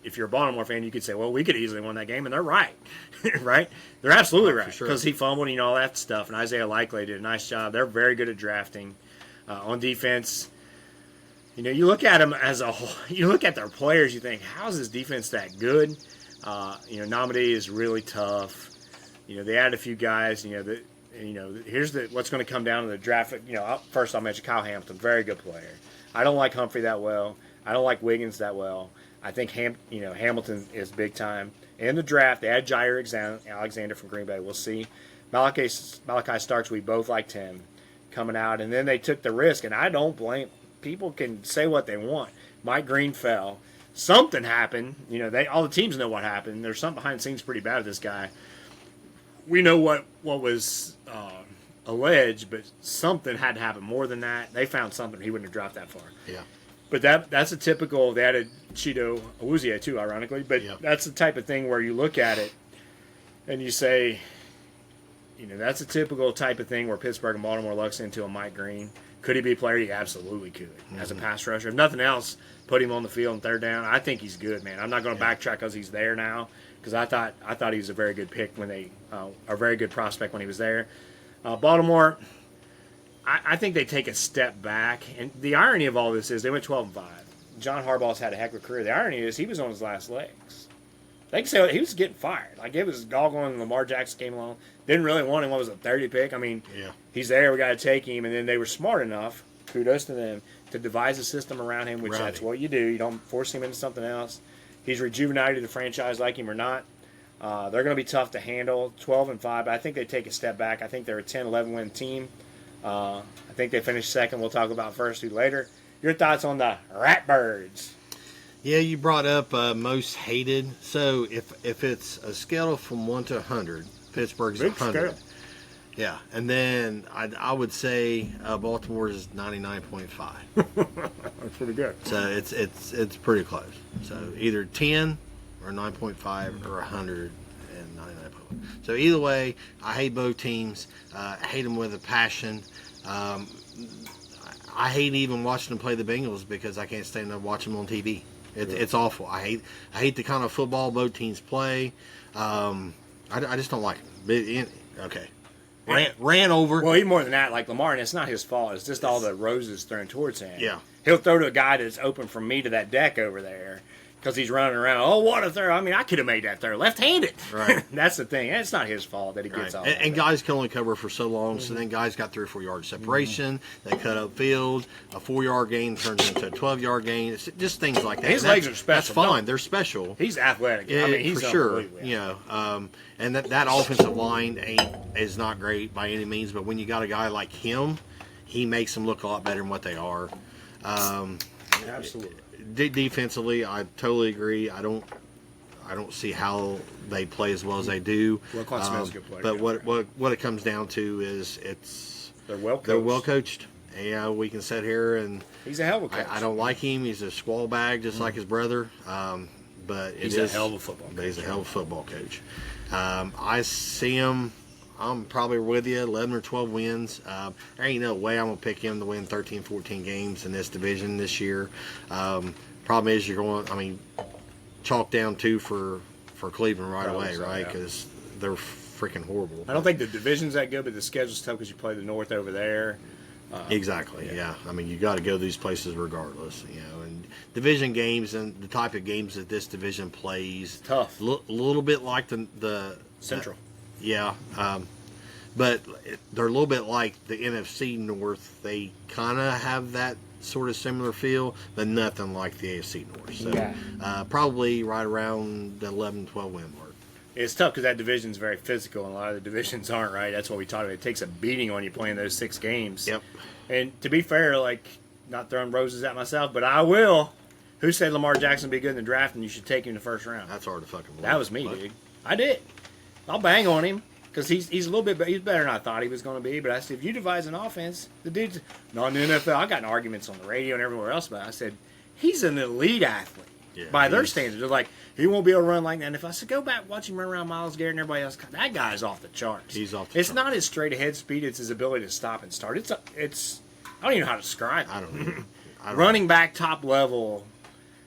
If you're a Baltimore fan, you could say, well, we could easily win that game, and they're right, right? They're absolutely right because he fumbled and all that stuff. And Isaiah Likely did a nice job. They're very good at drafting. On defense, you look at them as a whole. You look at their players, you think, how is this defense that good? Namadi is really tough. They added a few guys. Here's what's going to come down to the draft. First I'll mention Kyle Hamilton, very good player. I don't like Humphrey that well. I don't like Wiggins that well. I think Hamilton is big time. In the draft, they had Jair Alexander from Green Bay. We'll see. Malachi Starks, we both liked him coming out. And then they took the risk, and I don't blame. People can say what they want. Mike Green fell. Something happened. All the teams know what happened. There's something behind the scenes pretty bad with this guy. We know what was alleged, but something had to happen more than that. They found something. He wouldn't have dropped that far. Yeah. But that's a typical. They added Chido Awuzie too, ironically. But that's the type of thing where you look at it and you say, that's a typical type of thing where Pittsburgh and Baltimore looks into a Mike Green. Could he be a player? He absolutely could. As a pass rusher, if nothing else, put him on the field on third down. I think he's good, man. I'm not going to backtrack because he's there now. Because I thought he was a very good pick when a very good prospect when he was there. Baltimore, I think they take a step back, and the irony of all this is they went 12-5. John Harbaugh's had a heck of a career. The irony is he was on his last legs. They can say he was getting fired. Like it was all going. Lamar Jackson came along, didn't really want him. What was a 30 pick? I mean, he's there. We got to take him, and then they were smart enough. Kudos to them to devise a system around him, which that's what you do. You don't force him into something else. He's rejuvenated the franchise, like him or not. They're going to be tough to handle, 12-5. But I think they take a step back. I think they're a 10, 11-win team. I think they finished second. We'll talk about first two later. Your thoughts on the Ratbirds? Yeah, you brought up most hated. So if it's a scale from 1 to 100, Pittsburgh's Big 100. scale. Yeah, and then I would say Baltimore is 99.5. That's pretty good. So it's pretty close. So either 10 or 9.5 or 100 and 99.5. So either way, I hate both teams. I hate them with a passion. I hate even watching them play the Bengals because I can't stand to watch them on TV. It's awful. I hate the kind of football both teams play. I just don't like it. Okay. Ran over. Well, even more than that, like Lamar, and it's not his fault. It's just all the roses thrown towards him. Yeah. He'll throw to a guy that's open from me to that deck over there because he's running around. Oh, what a throw. I mean, I could have made that throw. Left-handed. Right. That's the thing. It's not his fault that he gets all and guys can only cover for so long, so then guys got 3 or 4 yards separation. They cut up field. A 4-yard gain turns into a 12-yard gain. It's just things like that. His legs are special. That's fine. They're special. He's athletic. Yeah, I mean, he's for sure. unbelievable. You know, and that offensive line is not great by any means, but when you got a guy like him, he makes them look a lot better than what they are. Absolutely. Defensively, I totally agree. I don't see how they play as well as they do. Well, Quan Smith's a good player. But what it comes down to is They're well coached. they're well coached. Yeah, we can sit here and He's a hell of a coach. I don't like him. He's a squall bag, just like his brother. But He's a hell of a football coach. He's a hell of a football coach. I see him. I'm probably with you, 11 or 12 wins. There ain't no way I'm going to pick him to win 13, 14 games in this division this year. Problem is chalk down 2 for Cleveland right away, right? Because they're freaking horrible. I don't think the division's that good, but the schedule's tough because you play the North over there. Exactly, yeah. I mean, you got to go these places regardless, you know. And division games and the type of games that this division plays, tough. A little bit like the Central. Yeah, but they're a little bit like the NFC North. They kind of have that sort of similar feel, but nothing like the AFC North. So probably right around the 11, 12 win mark. It's tough because that division's very physical, and a lot of the divisions aren't, right? That's what we talked about. It takes a beating on you playing those 6 games. Yep. And to be fair, like, not throwing roses at myself, but I will. Who said Lamar Jackson would be good in the draft and you should take him in the first round? That's hard to fucking believe. That was me, dude. I did. I'll bang on him because he's a little bit he's better than I thought he was going to be. But I said, if you devise an offense, the dude's not in the NFL. I got in arguments on the radio and everywhere else, but I said he's an elite athlete by their standards. They're like, he won't be able to run like that. And if I said go back watch him run around Myles Garrett and everybody else, that guy's off the charts. He's off the It's charts. not his straight ahead speed; it's his ability to stop and start. It's I don't even know how to describe it. I don't know. Running back top level.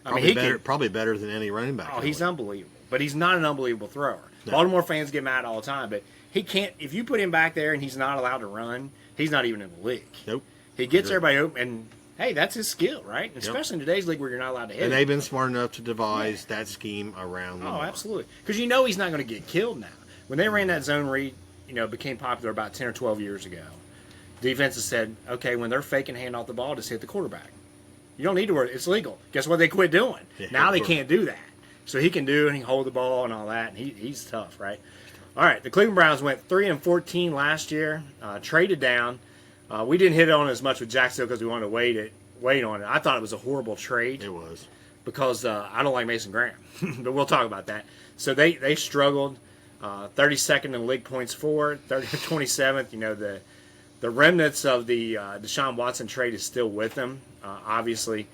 Probably better than any running back. Oh, he's unbelievable. But he's not an unbelievable thrower. No. Baltimore fans get mad all the time, but he can't. If you put him back there and he's not allowed to run, he's not even in the league. Nope. He gets everybody open, and hey, that's his skill, right? Especially in today's league where you're not allowed to hit. And they've been smart enough to devise that scheme around Lamar. Oh, absolutely. Because you know he's not going to get killed now. When they ran that zone read, became popular about 10 or 12 years ago, defenses said, okay, when they're faking hand off the ball, just hit the quarterback. You don't need to worry. It's legal. Guess what they quit doing? Yeah, now they can't do that. So he can do and he can hold the ball and all that, and he's tough, right? All right, the Cleveland Browns went 3-14 last year, traded down. We didn't hit on it as much with Jacksonville because we wanted to wait on it. I thought it was a horrible trade. It was. Because I don't like Mason Graham, but we'll talk about that. So they struggled, 32nd in the league points for, 27th. The remnants of the Deshaun Watson trade is still with them, obviously.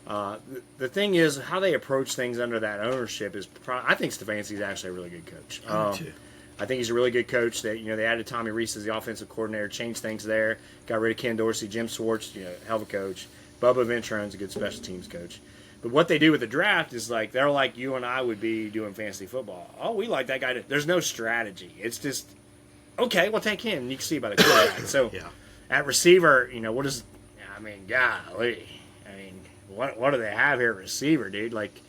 The thing is, how they approach things under that ownership is, I think Stefanski's actually a really good coach. Me too. I think he's a really good coach. That they added Tommy Reese as the offensive coordinator, changed things there. Got rid of Ken Dorsey, Jim Swartz, hell of a coach. Bubba Venturone's a good special teams coach. But what they do with the draft is they're like you and I would be doing fantasy football. Oh, we like that guy. There's no strategy. It's just okay. We'll take him. You can see by the quarterback. So at receiver, what is? I mean, golly. I mean, what do they have here at receiver, dude? Like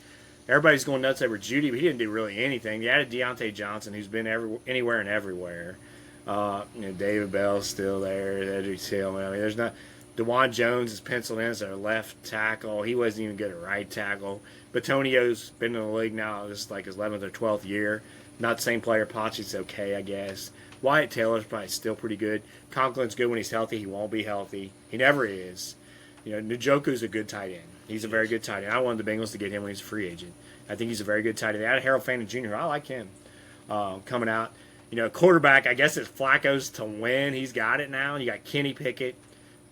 everybody's going nuts over Judy, but he didn't do really anything. They added Deontay Johnson, who's been anywhere and everywhere. David Bell's still there. Edric Tillman. I mean, there's not. DeJuan Jones is penciled in as their left tackle. He wasn't even good at right tackle. Batonio's been in the league now. This is like his 11th or 12th year. Not the same player. Ponchi's okay, I guess. Wyatt Taylor's probably still pretty good. Conklin's good when he's healthy. He won't be healthy. He never is. Njoku's a good tight end. He's a very good tight end. I wanted the Bengals to get him when he's a free agent. I think he's a very good tight end. They added Harold Fannin Jr. I like him coming out. Quarterback, I guess it's Flacco's to win. He's got it now. You got Kenny Pickett,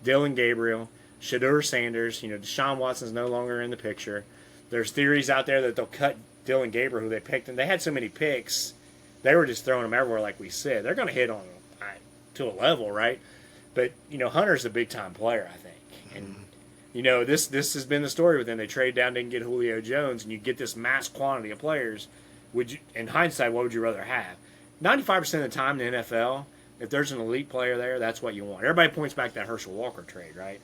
Dylan Gabriel, Shadur Sanders. Deshaun Watson's no longer in the picture. There's theories out there that they'll cut Dylan Gabriel, who they picked, and they had so many picks, they were just throwing them everywhere, like we said. They're going to hit on them to a level, right? But Hunter's a big time player, I think, and this has been the story with them. They trade down, didn't get Julio Jones, and you get this mass quantity of players. In hindsight, what would you rather have? 95% of the time in the NFL, if there's an elite player there, that's what you want. Everybody points back to that Herschel Walker trade, right?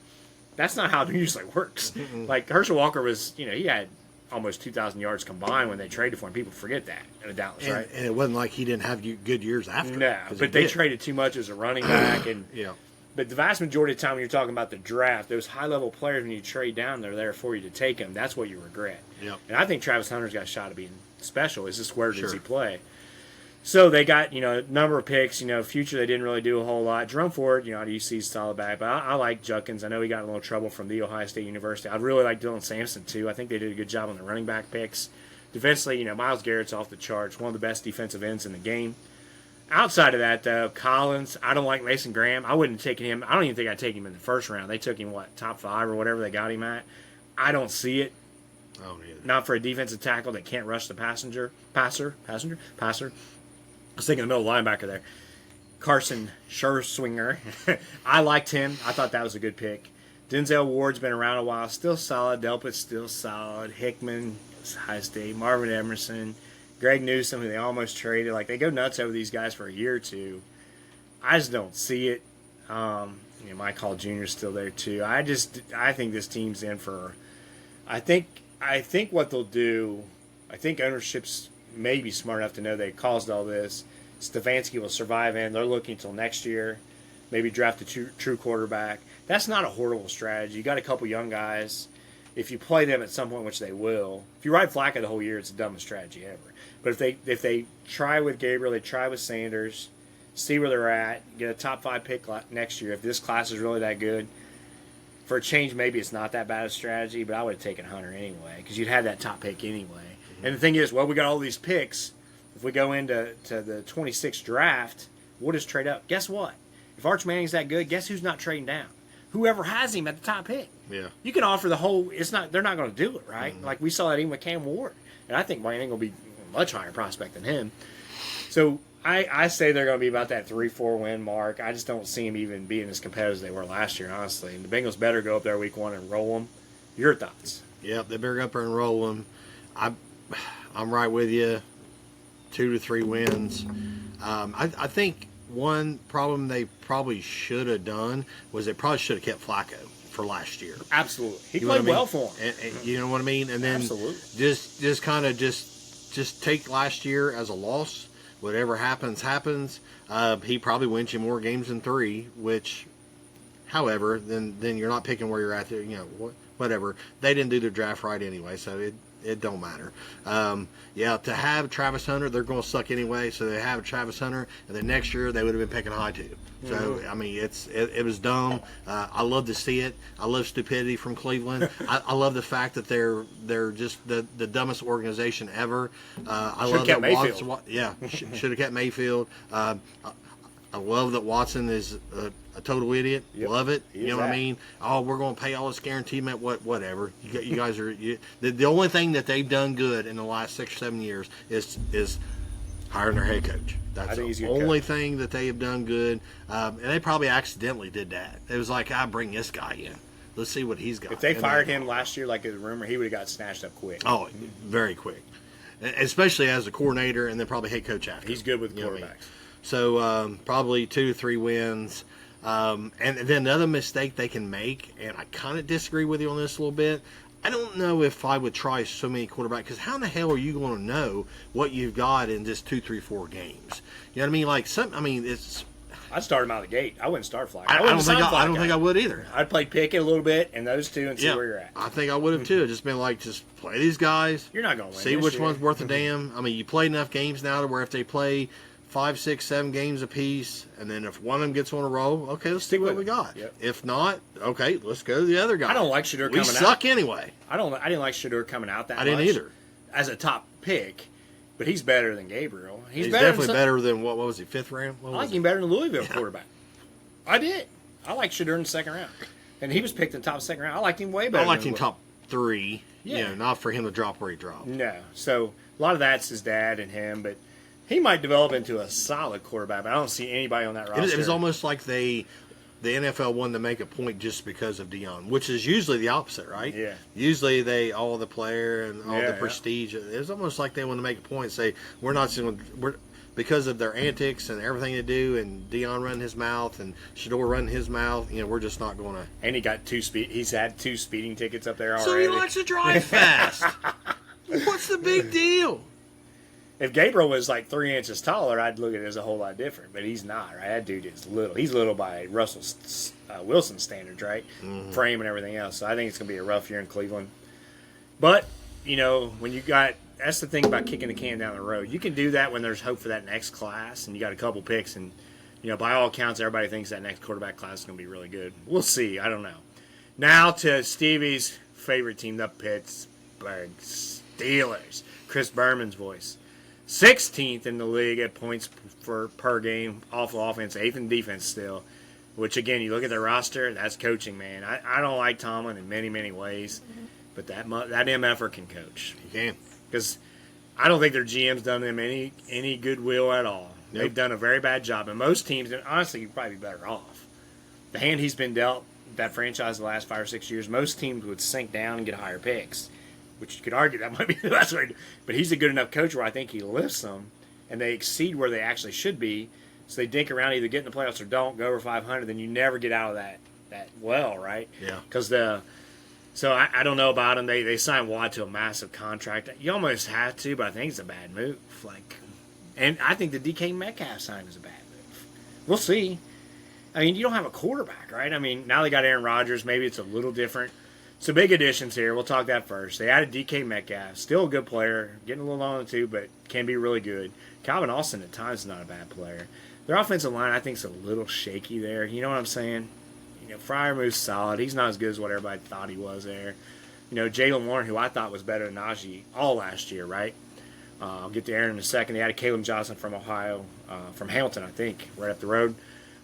That's not how it usually works. Like Herschel Walker was, he had almost 2,000 yards combined when they traded for him. People forget that in Dallas, right? And it wasn't like he didn't have good years after. No, but they traded too much as a running back. And yeah. But the vast majority of the time when you're talking about the draft, those high-level players, when you trade down, they're there for you to take them. That's what you regret. Yep. And I think Travis Hunter's got a shot of being special. It's just where does he play? So they got, a number of picks. Future they didn't really do a whole lot. Jerome Ford, out of UC's solid back. But I like Judkins. I know he got in a little trouble from the Ohio State University. I really like Dylan Sampson, too. I think they did a good job on the running back picks. Defensively, Myles Garrett's off the charts. One of the best defensive ends in the game. Outside of that, though, Collins, I don't like Mason Graham. I wouldn't have taken him. I don't even think I'd take him in the first round. They took him, top 5 or whatever they got him at. I don't see it. Oh, neither. Not for a defensive tackle that can't rush the passer. I was thinking the middle linebacker there. Carson Scherswinger. I liked him. I thought that was a good pick. Denzel Ward's been around a while. Still solid. Delpit's still solid. Hickman, High State. Marvin Emerson. Greg Newsome, who they almost traded. They go nuts over these guys for a year or two. I just don't see it. Mike Hall Jr. is still there, too. I think this team's in for... I think what they'll do... I think ownership's maybe smart enough to know they caused all this. Stefanski will survive in. They're looking until next year. Maybe draft a true quarterback. That's not a horrible strategy. You got a couple young guys. If you play them at some point, which they will, if you ride Flacco the whole year, it's the dumbest strategy ever. But if they try with Gabriel, they try with Sanders, see where they're at, get a top 5 pick next year. If this class is really that good, for a change, maybe it's not that bad a strategy. But I would have taken Hunter anyway because you'd have that top pick anyway. And the thing is, we got all these picks. If we go into the 26th draft, we'll just trade up. Guess what? If Arch Manning's that good, guess who's not trading down? Whoever has him at the top pick. Yeah. You can offer the whole. They're not going to do it, right? Mm-hmm. Like we saw that even with Cam Ward, and I think Manning will be a much higher prospect than him. So I say they're going to be about that 3-4 win mark. I just don't see them even being as competitive as they were last year, honestly. And the Bengals better go up there week 1 and roll them. Your thoughts? Yep, they better go up there and roll them. I'm right with you. 2 to 3 wins. I think one problem they probably should have done was they probably should have kept Flacco for last year. Absolutely, he played well for him. And you know what I mean? And then absolutely, just take last year as a loss. Whatever happens. He probably wins you more games than 3. Which, however, then you're not picking where you're at there. Whatever. They didn't do their draft right anyway, so it don't matter. To have Travis Hunter, they're going to suck anyway. So they have Travis Hunter, and then next year they would have been picking high too. So I mean, it was dumb. I love to see it. I love stupidity from Cleveland. I love the fact that they're just the dumbest organization ever. I love that Watson. Yeah, should have kept Mayfield. I love that Watson is a total idiot. Yep. Love it. You know what I mean? Oh, we're going to pay all this guarantee money. Whatever. You guys are the only thing that they've done good in the last 6 or 7 years is hiring their head coach. That's the only thing that they have done good. And they probably accidentally did that. It was like, I bring this guy in. Let's see what he's got. If they fired him last year, like the rumor, he would have got snatched up quick. Oh, very quick. Especially as a coordinator and then probably head coach after. He's good with quarterbacks. I mean? So probably 2 to 3 wins. And then another mistake they can make, and I kind of disagree with you on this a little bit, I don't know if I would try so many quarterbacks, because how in the hell are you going to know what you've got in just 2, 3, 4 games? You know what I mean? Like it's. I'd start him out of the gate. I wouldn't start Flacco. I don't think I would either. I'd play Pickett a little bit and those two and see where you're at. I think I would have too. Just been like, just play these guys. You're not going to win. See which one's worth a damn. I mean, you play enough games now to where if they play 5, 6, 7 games apiece, and then if one of them gets on a roll, okay, let's see what we got. Yep. If not, okay, let's go to the other guy. I don't like Shedeur coming out. We suck anyway. I didn't like Shedeur coming out that much. I didn't either. As a top pick, but he's better than Gabriel. He's definitely better than what was he, 5th round? I like him better than the Louisville quarterback. I did. I liked Shedeur in the 2nd round. And he was picked in the top 2nd round. I liked him way better. I liked him top 3. Yeah. You know, not for him to drop where he dropped. No. So a lot of that's his dad and him, but he might develop into a solid quarterback, but I don't see anybody on that roster. It was almost like the NFL wanted to make a point just because of Deion, which is usually the opposite, right? Yeah. Usually the player and all the prestige. It's almost like they want to make a point and say, we're because of their antics and everything they do, and Deion running his mouth and Shedeur running his mouth, we're just not going to. And he's had 2 speeding tickets up there already. So he likes to drive fast. What's the big deal? If Gabriel was like 3 inches taller, I'd look at it as a whole lot different. But he's not, right? That dude is little. He's little by Russell Wilson standards, right? Mm-hmm. Frame and everything else. So I think it's going to be a rough year in Cleveland. But, when you got – that's the thing about kicking the can down the road. You can do that when there's hope for that next class and you got a couple picks. And, by all accounts, everybody thinks that next quarterback class is going to be really good. We'll see. I don't know. Now to Stevie's favorite team, the Pittsburgh Steelers. Chris Berman's voice. 16th in the league at points per game. Awful offense. 8th in defense still. Which, again, you look at their roster, that's coaching, man. I don't like Tomlin in many, many ways. But that MFer can coach. He can. Because I don't think their GM's done them any goodwill at all. Nope. They've done a very bad job. And most teams, and honestly, you'd probably be better off. The hand he's been dealt, that franchise the last 5 or 6 years, most teams would sink down and get higher picks. Which you could argue that might be the best way. But he's a good enough coach where I think he lifts them, and they exceed where they actually should be. So they dink around, either get in the playoffs or don't, go over 500, then you never get out of that well, right? Yeah. Because So I don't know about him. They signed Watt to a massive contract. You almost have to, but I think it's a bad move. And I think the DK Metcalf sign is a bad move. We'll see. I mean, you don't have a quarterback, right? I mean, now they got Aaron Rodgers. Maybe it's a little different. So big additions here. We'll talk that first. They added DK Metcalf. Still a good player. Getting a little on the too, but can be really good. Calvin Austin at times is not a bad player. Their offensive line, I think, is a little shaky there. You know what I'm saying? Freiermuth's solid. He's not as good as what everybody thought he was there. Jalen Warren, who I thought was better than Najee all last year, right? I'll get to Aaron in a second. They added Caleb Johnson from Ohio, from Hamilton, I think, right up the road.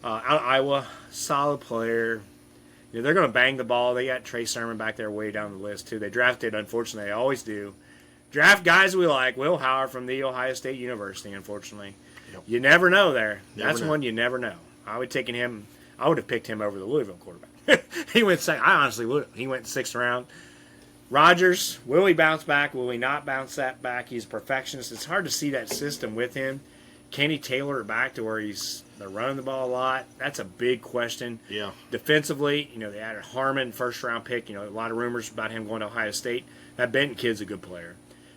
Out of Iowa, solid player. They're going to bang the ball. They got Trey Sermon back there way down the list, too. They drafted, unfortunately, they always do. Draft guys we like. Will Howard from the Ohio State University, unfortunately. Yep. You never know there. That's one you never know. I would have picked him over the Louisville quarterback. He went second. I honestly would have. He went 6th round. Rodgers, will he bounce back? Will he not bounce that back? He's a perfectionist. It's hard to see that system with him. Can he tailor it back to where they're running the ball a lot? That's a big question. Yeah. Defensively, they added Harmon, 1st round pick. A lot of rumors about him going to Ohio State. That Benton kid's a good player.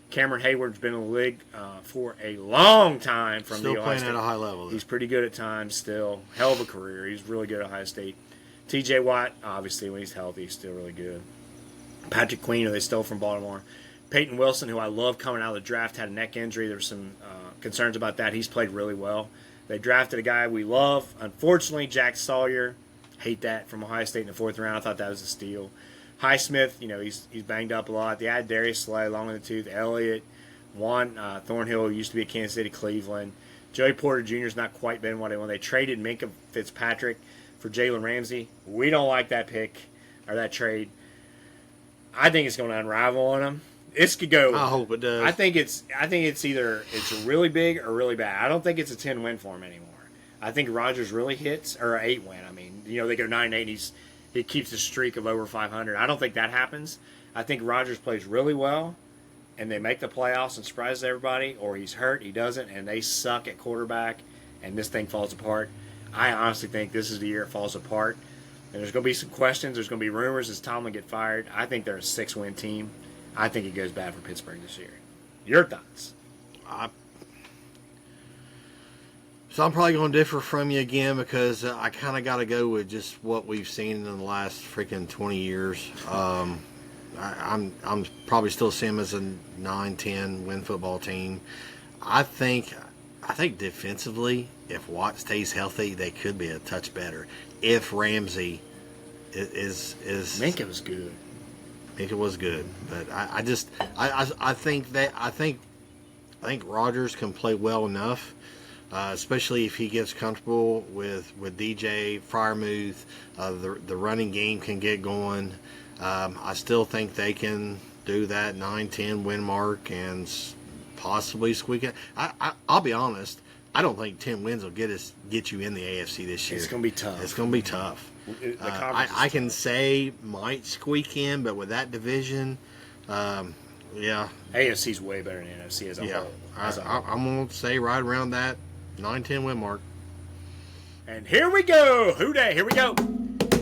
Cameron Hayward's been in the league for a long time from still the Ohio playing State. at a high level. He's pretty good at times still. Hell of a career. He's really good at Ohio State. T.J. Watt, obviously, when he's healthy, he's still really good. Patrick Queen, who they stole from Baltimore. Peyton Wilson, who I love coming out of the draft, had a neck injury. There were some concerns about that. He's played really well. They drafted a guy we love. Unfortunately, Jack Sawyer, hate that, from Ohio State in the 4th round. I thought that was a steal. Highsmith, he's banged up a lot. They added Darius Slay, long in the tooth. Elliott, Juan Thornhill, who used to be at Kansas City, Cleveland. Joey Porter Jr. has not quite been what they want. They traded Minkah Fitzpatrick for Jalen Ramsey. We don't like that pick or that trade. I think it's going to unravel on them. this could go. I hope it does. I think it's either it's really big or really bad. I don't think it's a 10-win for him anymore. I think Rodgers really hits, or an 8-win. I mean, they go 9-8. He keeps a streak of over 500. I don't think that happens. I think Rodgers plays really well, and they make the playoffs and surprises everybody, or he's hurt, he doesn't, and they suck at quarterback, and this thing falls apart. I honestly think this is the year it falls apart. And there's going to be some questions. There's going to be rumors. Does Tomlin get fired? I think they're a 6-win team. I think it goes bad for Pittsburgh this year. Your thoughts? So I'm probably going to differ from you again because I kind of got to go with just what we've seen in the last freaking 20 years. I'm probably still seeing them as a 9-10 win football team. I think defensively, if Watt stays healthy, they could be a touch better. If Ramsey is Minka was good. Minka was good, but I think Rodgers can play well enough. Especially if he gets comfortable with DJ, Freiermuth, the running game can get going. I still think they can do that 9-10 win mark and possibly squeak it. I'll be honest. I don't think 10 wins will get you in the AFC this year. It's going to be tough. It's going to be tough. I can say might squeak in, but with that division, yeah. AFC's way better than NFC as a whole. I'm going to say right around that 9-10 win mark. And here we go. Hooday, here we go.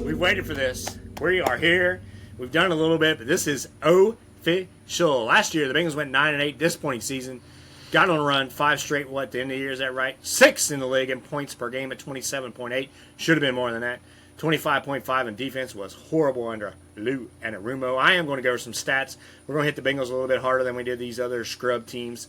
We've waited for this. We are here. We've done a little bit, but this is official. Last year, the Bengals went 9-8, disappointing season. Got on a run, 5 straight, at the end of the year, is that right? 6 in the league in points per game at 27.8. Should have been more than that. 25.5 in defense was horrible under Lou Anarumo. I am going to go over some stats. We're going to hit the Bengals a little bit harder than we did these other scrub teams.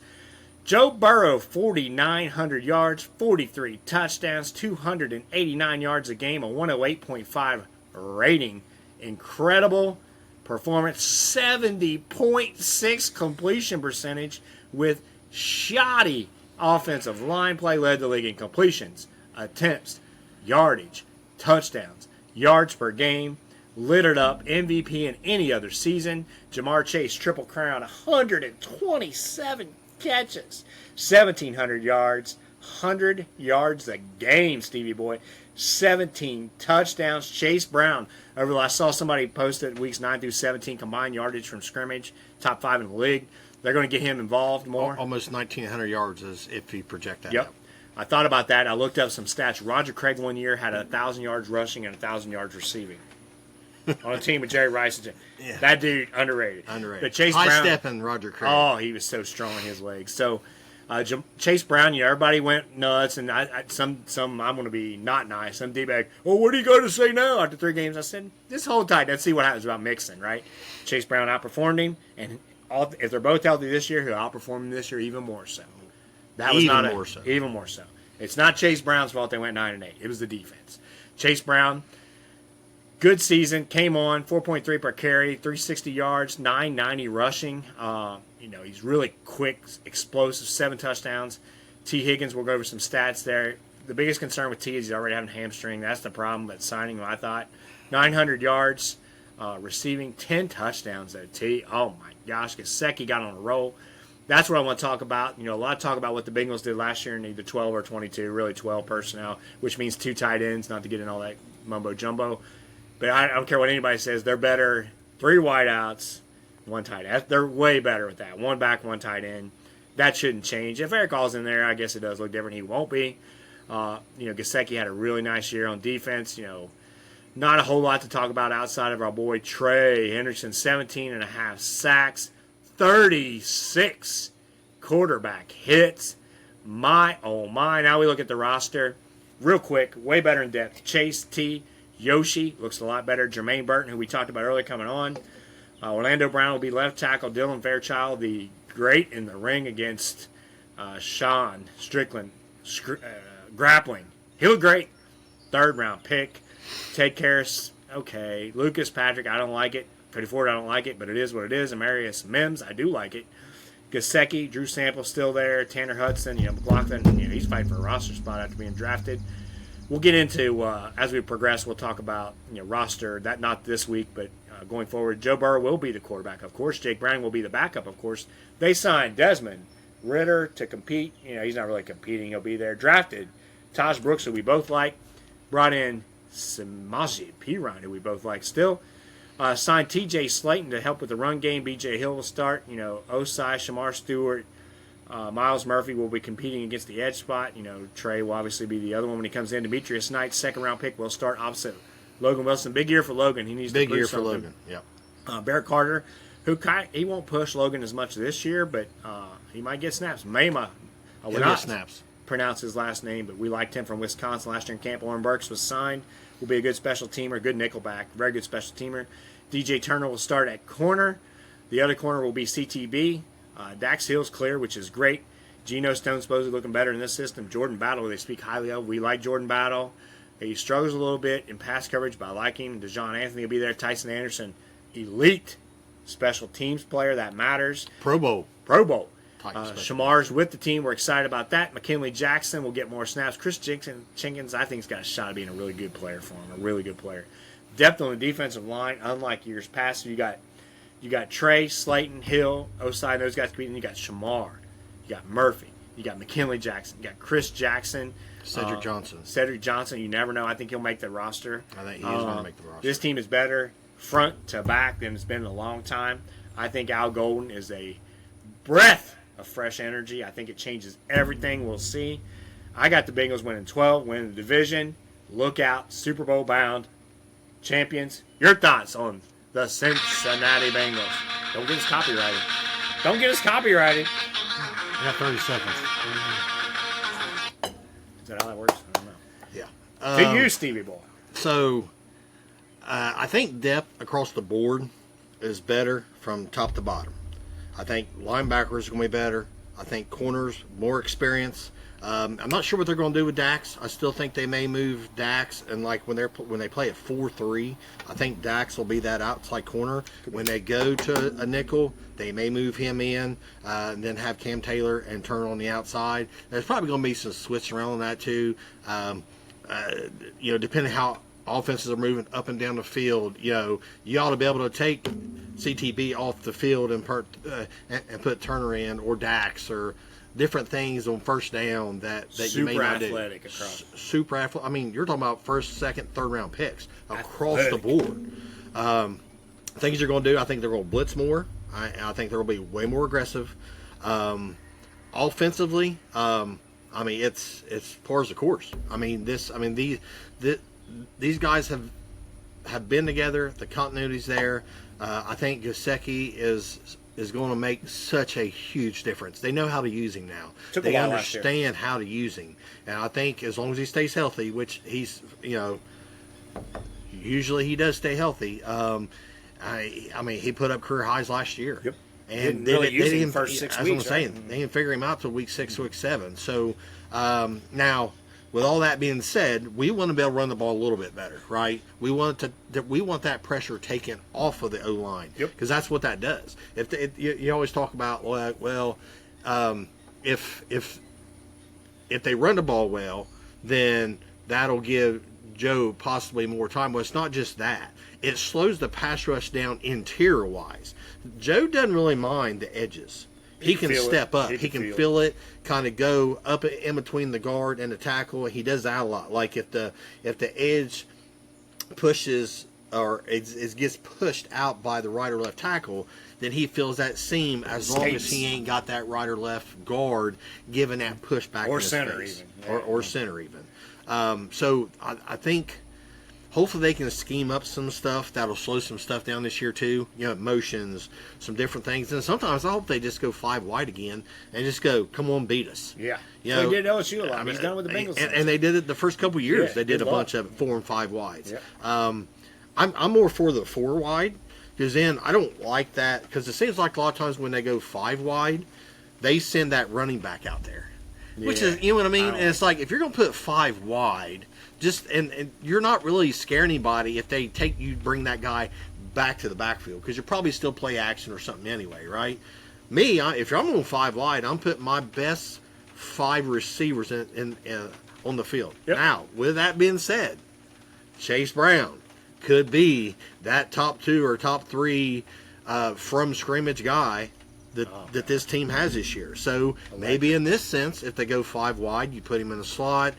Joe Burrow, 4,900 yards, 43 touchdowns, 289 yards a game, a 108.5 rating. Incredible performance. 70.6 completion percentage with shoddy offensive line play. Led the league in completions, attempts, yardage, touchdowns, yards per game. Littered up MVP in any other season. Jamar Chase, Triple Crown, 127 catches, 1,700 yards, 100 yards a game, Stevie Boy. 17 touchdowns. Chase Brown, I saw somebody post it weeks 9 through 17 combined yardage from scrimmage, top 5 in the league. They're going to get him involved more. Almost 1,900 yards if you project that. Yep. Out. I thought about that. I looked up some stats. Roger Craig one year had 1,000 yards rushing and 1,000 yards receiving on a team with Jerry Rice. Yeah. That dude, underrated. But Chase Brown, high-stepping Roger Craig. Oh, he was so strong in his legs. So Chase Brown, everybody went nuts, and some I'm going to be not nice. Some D-bag, well, what do you got to say now after 3 games? I said, just hold tight. Let's see what happens about Mixon, right? Chase Brown outperformed him, and if they're both healthy this year, he'll outperform him this year even more so. That was even more so. It's not Chase Brown's fault they went 9-8. It was the defense. Chase Brown, good season, came on, 4.3 per carry, 360 yards, 990 rushing. He's really quick, explosive, 7 touchdowns. T. Higgins, we'll go over some stats there. The biggest concern with T is he's already having a hamstring. That's the problem, but signing him, I thought. 900 yards, receiving 10 touchdowns there, T. Oh, my gosh. Gesicki got on a roll. That's what I want to talk about. A lot of talk about what the Bengals did last year in either 12 or 22, really 12 personnel, which means 2 tight ends, not to get in all that mumbo-jumbo. But I don't care what anybody says. They're better. 3 wideouts, 1 tight end. They're way better with that. 1 back, 1 tight end. That shouldn't change. If Eric All's in there, I guess it does look different. He won't be. Gesicki had a really nice year on defense. Not a whole lot to talk about outside of our boy Trey Henderson. 17.5 sacks, 36 quarterback hits. My, oh my. Now we look at the roster. Real quick, way better in depth. Chase, T, Yoshi looks a lot better. Jermaine Burton, who we talked about earlier, coming on. Orlando Brown will be left tackle. Dylan Fairchild, the great in the ring against Sean Strickland, grappling. He looked great. 3rd round pick. Ted Karras, okay. Lucas Patrick, I don't like it. Cody Ford, I don't like it, but it is what it is. Amarius Mims, I do like it. Gesicki, Drew Sample still there. Tanner Hudson, McLaughlin, he's fighting for a roster spot after being drafted. We'll get into, as we progress, we'll talk about, roster, that not this week, but going forward. Joe Burrow will be the quarterback, of course. Jake Browning will be the backup, of course. They signed Desmond Ritter to compete. He's not really competing. He'll be there. Drafted Taj Brooks, who we both like. Brought in Samaje Perine, who we both like still. Signed T.J. Slayton to help with the run game. B.J. Hill will start. Ozzy, Shemar Stewart, Miles Murphy will be competing against the edge spot. Trey will obviously be the other one when he comes in. Demetrius Knight, second-round pick, will start opposite Logan Wilson. Big year for Logan. He needs to prove something. Big year for Logan, Barrett Carter, he won't push Logan as much this year, but he might get snaps. Mama, He'll get snaps. Pronounce his last name, but we liked him from Wisconsin last year in camp. Oren Burks was signed. Will be a good special teamer, good nickelback, very good special teamer. DJ Turner will start at corner. The other corner will be CTB. Dax Hill's clear, which is great. Geno Stone supposedly looking better in this system. Jordan Battle, they speak highly of. We like Jordan Battle. He struggles a little bit in pass coverage, but I like him. DeJohn Anthony will be there. Tyson Anderson, elite special teams player. That matters. Pro Bowl. Shamar's with the team. We're excited about that. McKinley Jackson will get more snaps. Chris Jenkins, I think, has got a shot of being a really good player for him. A really good player. Depth on the defensive line, unlike years past. You got Trey, Slayton, Hill, Osai, those guys competing. You got Shemar. You got Murphy. You got McKinley Jackson. You got Chris Jackson. Cedric Johnson. You never know. I think he'll make the roster. I think he is going to make the roster. This team is better front to back than it's been in a long time. I think Al Golden is a breath of fresh energy. I think it changes everything. We'll see. I got the Bengals winning 12, winning the division. Look out. Super Bowl bound. Champions. Your thoughts on the Cincinnati Bengals? Don't get us copyrighted. I got 30 seconds. Is that how that works? I don't know. Yeah. To you, Stevie Boy. So, I think depth across the board is better from top to bottom. I think linebackers are going to be better. I think corners, more experience. I'm not sure what they're going to do with Dax. I still think they may move Dax, and like when they play at 4-3, I think Dax will be that outside corner. When they go to a nickel, they may move him in, and then have Cam Taylor and turn on the outside. There's probably going to be some switching around on that too. Depending how offenses are moving up and down the field, you ought to be able to take CTB off the field and put Turner in, or Dax, or different things on first down that you may not do. Super athletic. I mean, you're talking about first, second, third round picks across the board. Things they're going to do, I think they're going to blitz more. I think they're going to be way more aggressive. Offensively, it's par the course. These guys have been together. The continuity's there. I think Gesicki is going to make such a huge difference. They know how to use him now. They understand how to use him. And I think as long as he stays healthy, which he's, usually he does stay healthy. He put up career highs last year. Yep. And they didn't first 6 weeks. They didn't figure him out till week 6, week 7. So now, with all that being said, we want to be able to run the ball a little bit better, right? We want that pressure taken off of the O line, because that's what that does. You always talk about, if they run the ball well, then that'll give Joe possibly more time. Well, it's not just that; it slows the pass rush down interior wise. Joe doesn't really mind the edges. He can step up. He can feel it, kind of go up in between the guard and the tackle. He does that a lot. Like if the edge pushes or it gets pushed out by the right or left tackle, then he feels that seam as long as he ain't got that right or left guard giving that push back or in his center face. even. Or center even. So I think hopefully they can scheme up some stuff that'll slow some stuff down this year too. Motions, some different things. And sometimes I hope they just go 5 wide again and just go, come on, beat us. Yeah. They did LSU a lot. He's done with the Bengals. And they did it the first couple of years. Yeah, they did a bunch of 4 and 5 wides. Yeah. I'm more for the 4 wide, because then I don't like that, because it seems like a lot of times when they go 5 wide, they send that running back out there. Which is, you know what I mean? And it's like, if you're going to put 5 wide, and you're not really scaring anybody if they bring that guy back to the backfield, because you'll probably still play action or something anyway, right? Me, if I'm going 5 wide, I'm putting my best 5 receivers in on the field. Yep. Now, with that being said, Chase Brown, could be that top 2 or top 3 from scrimmage guy that this team has this year. So maybe in this sense, if they go 5 wide, you put him in the slot.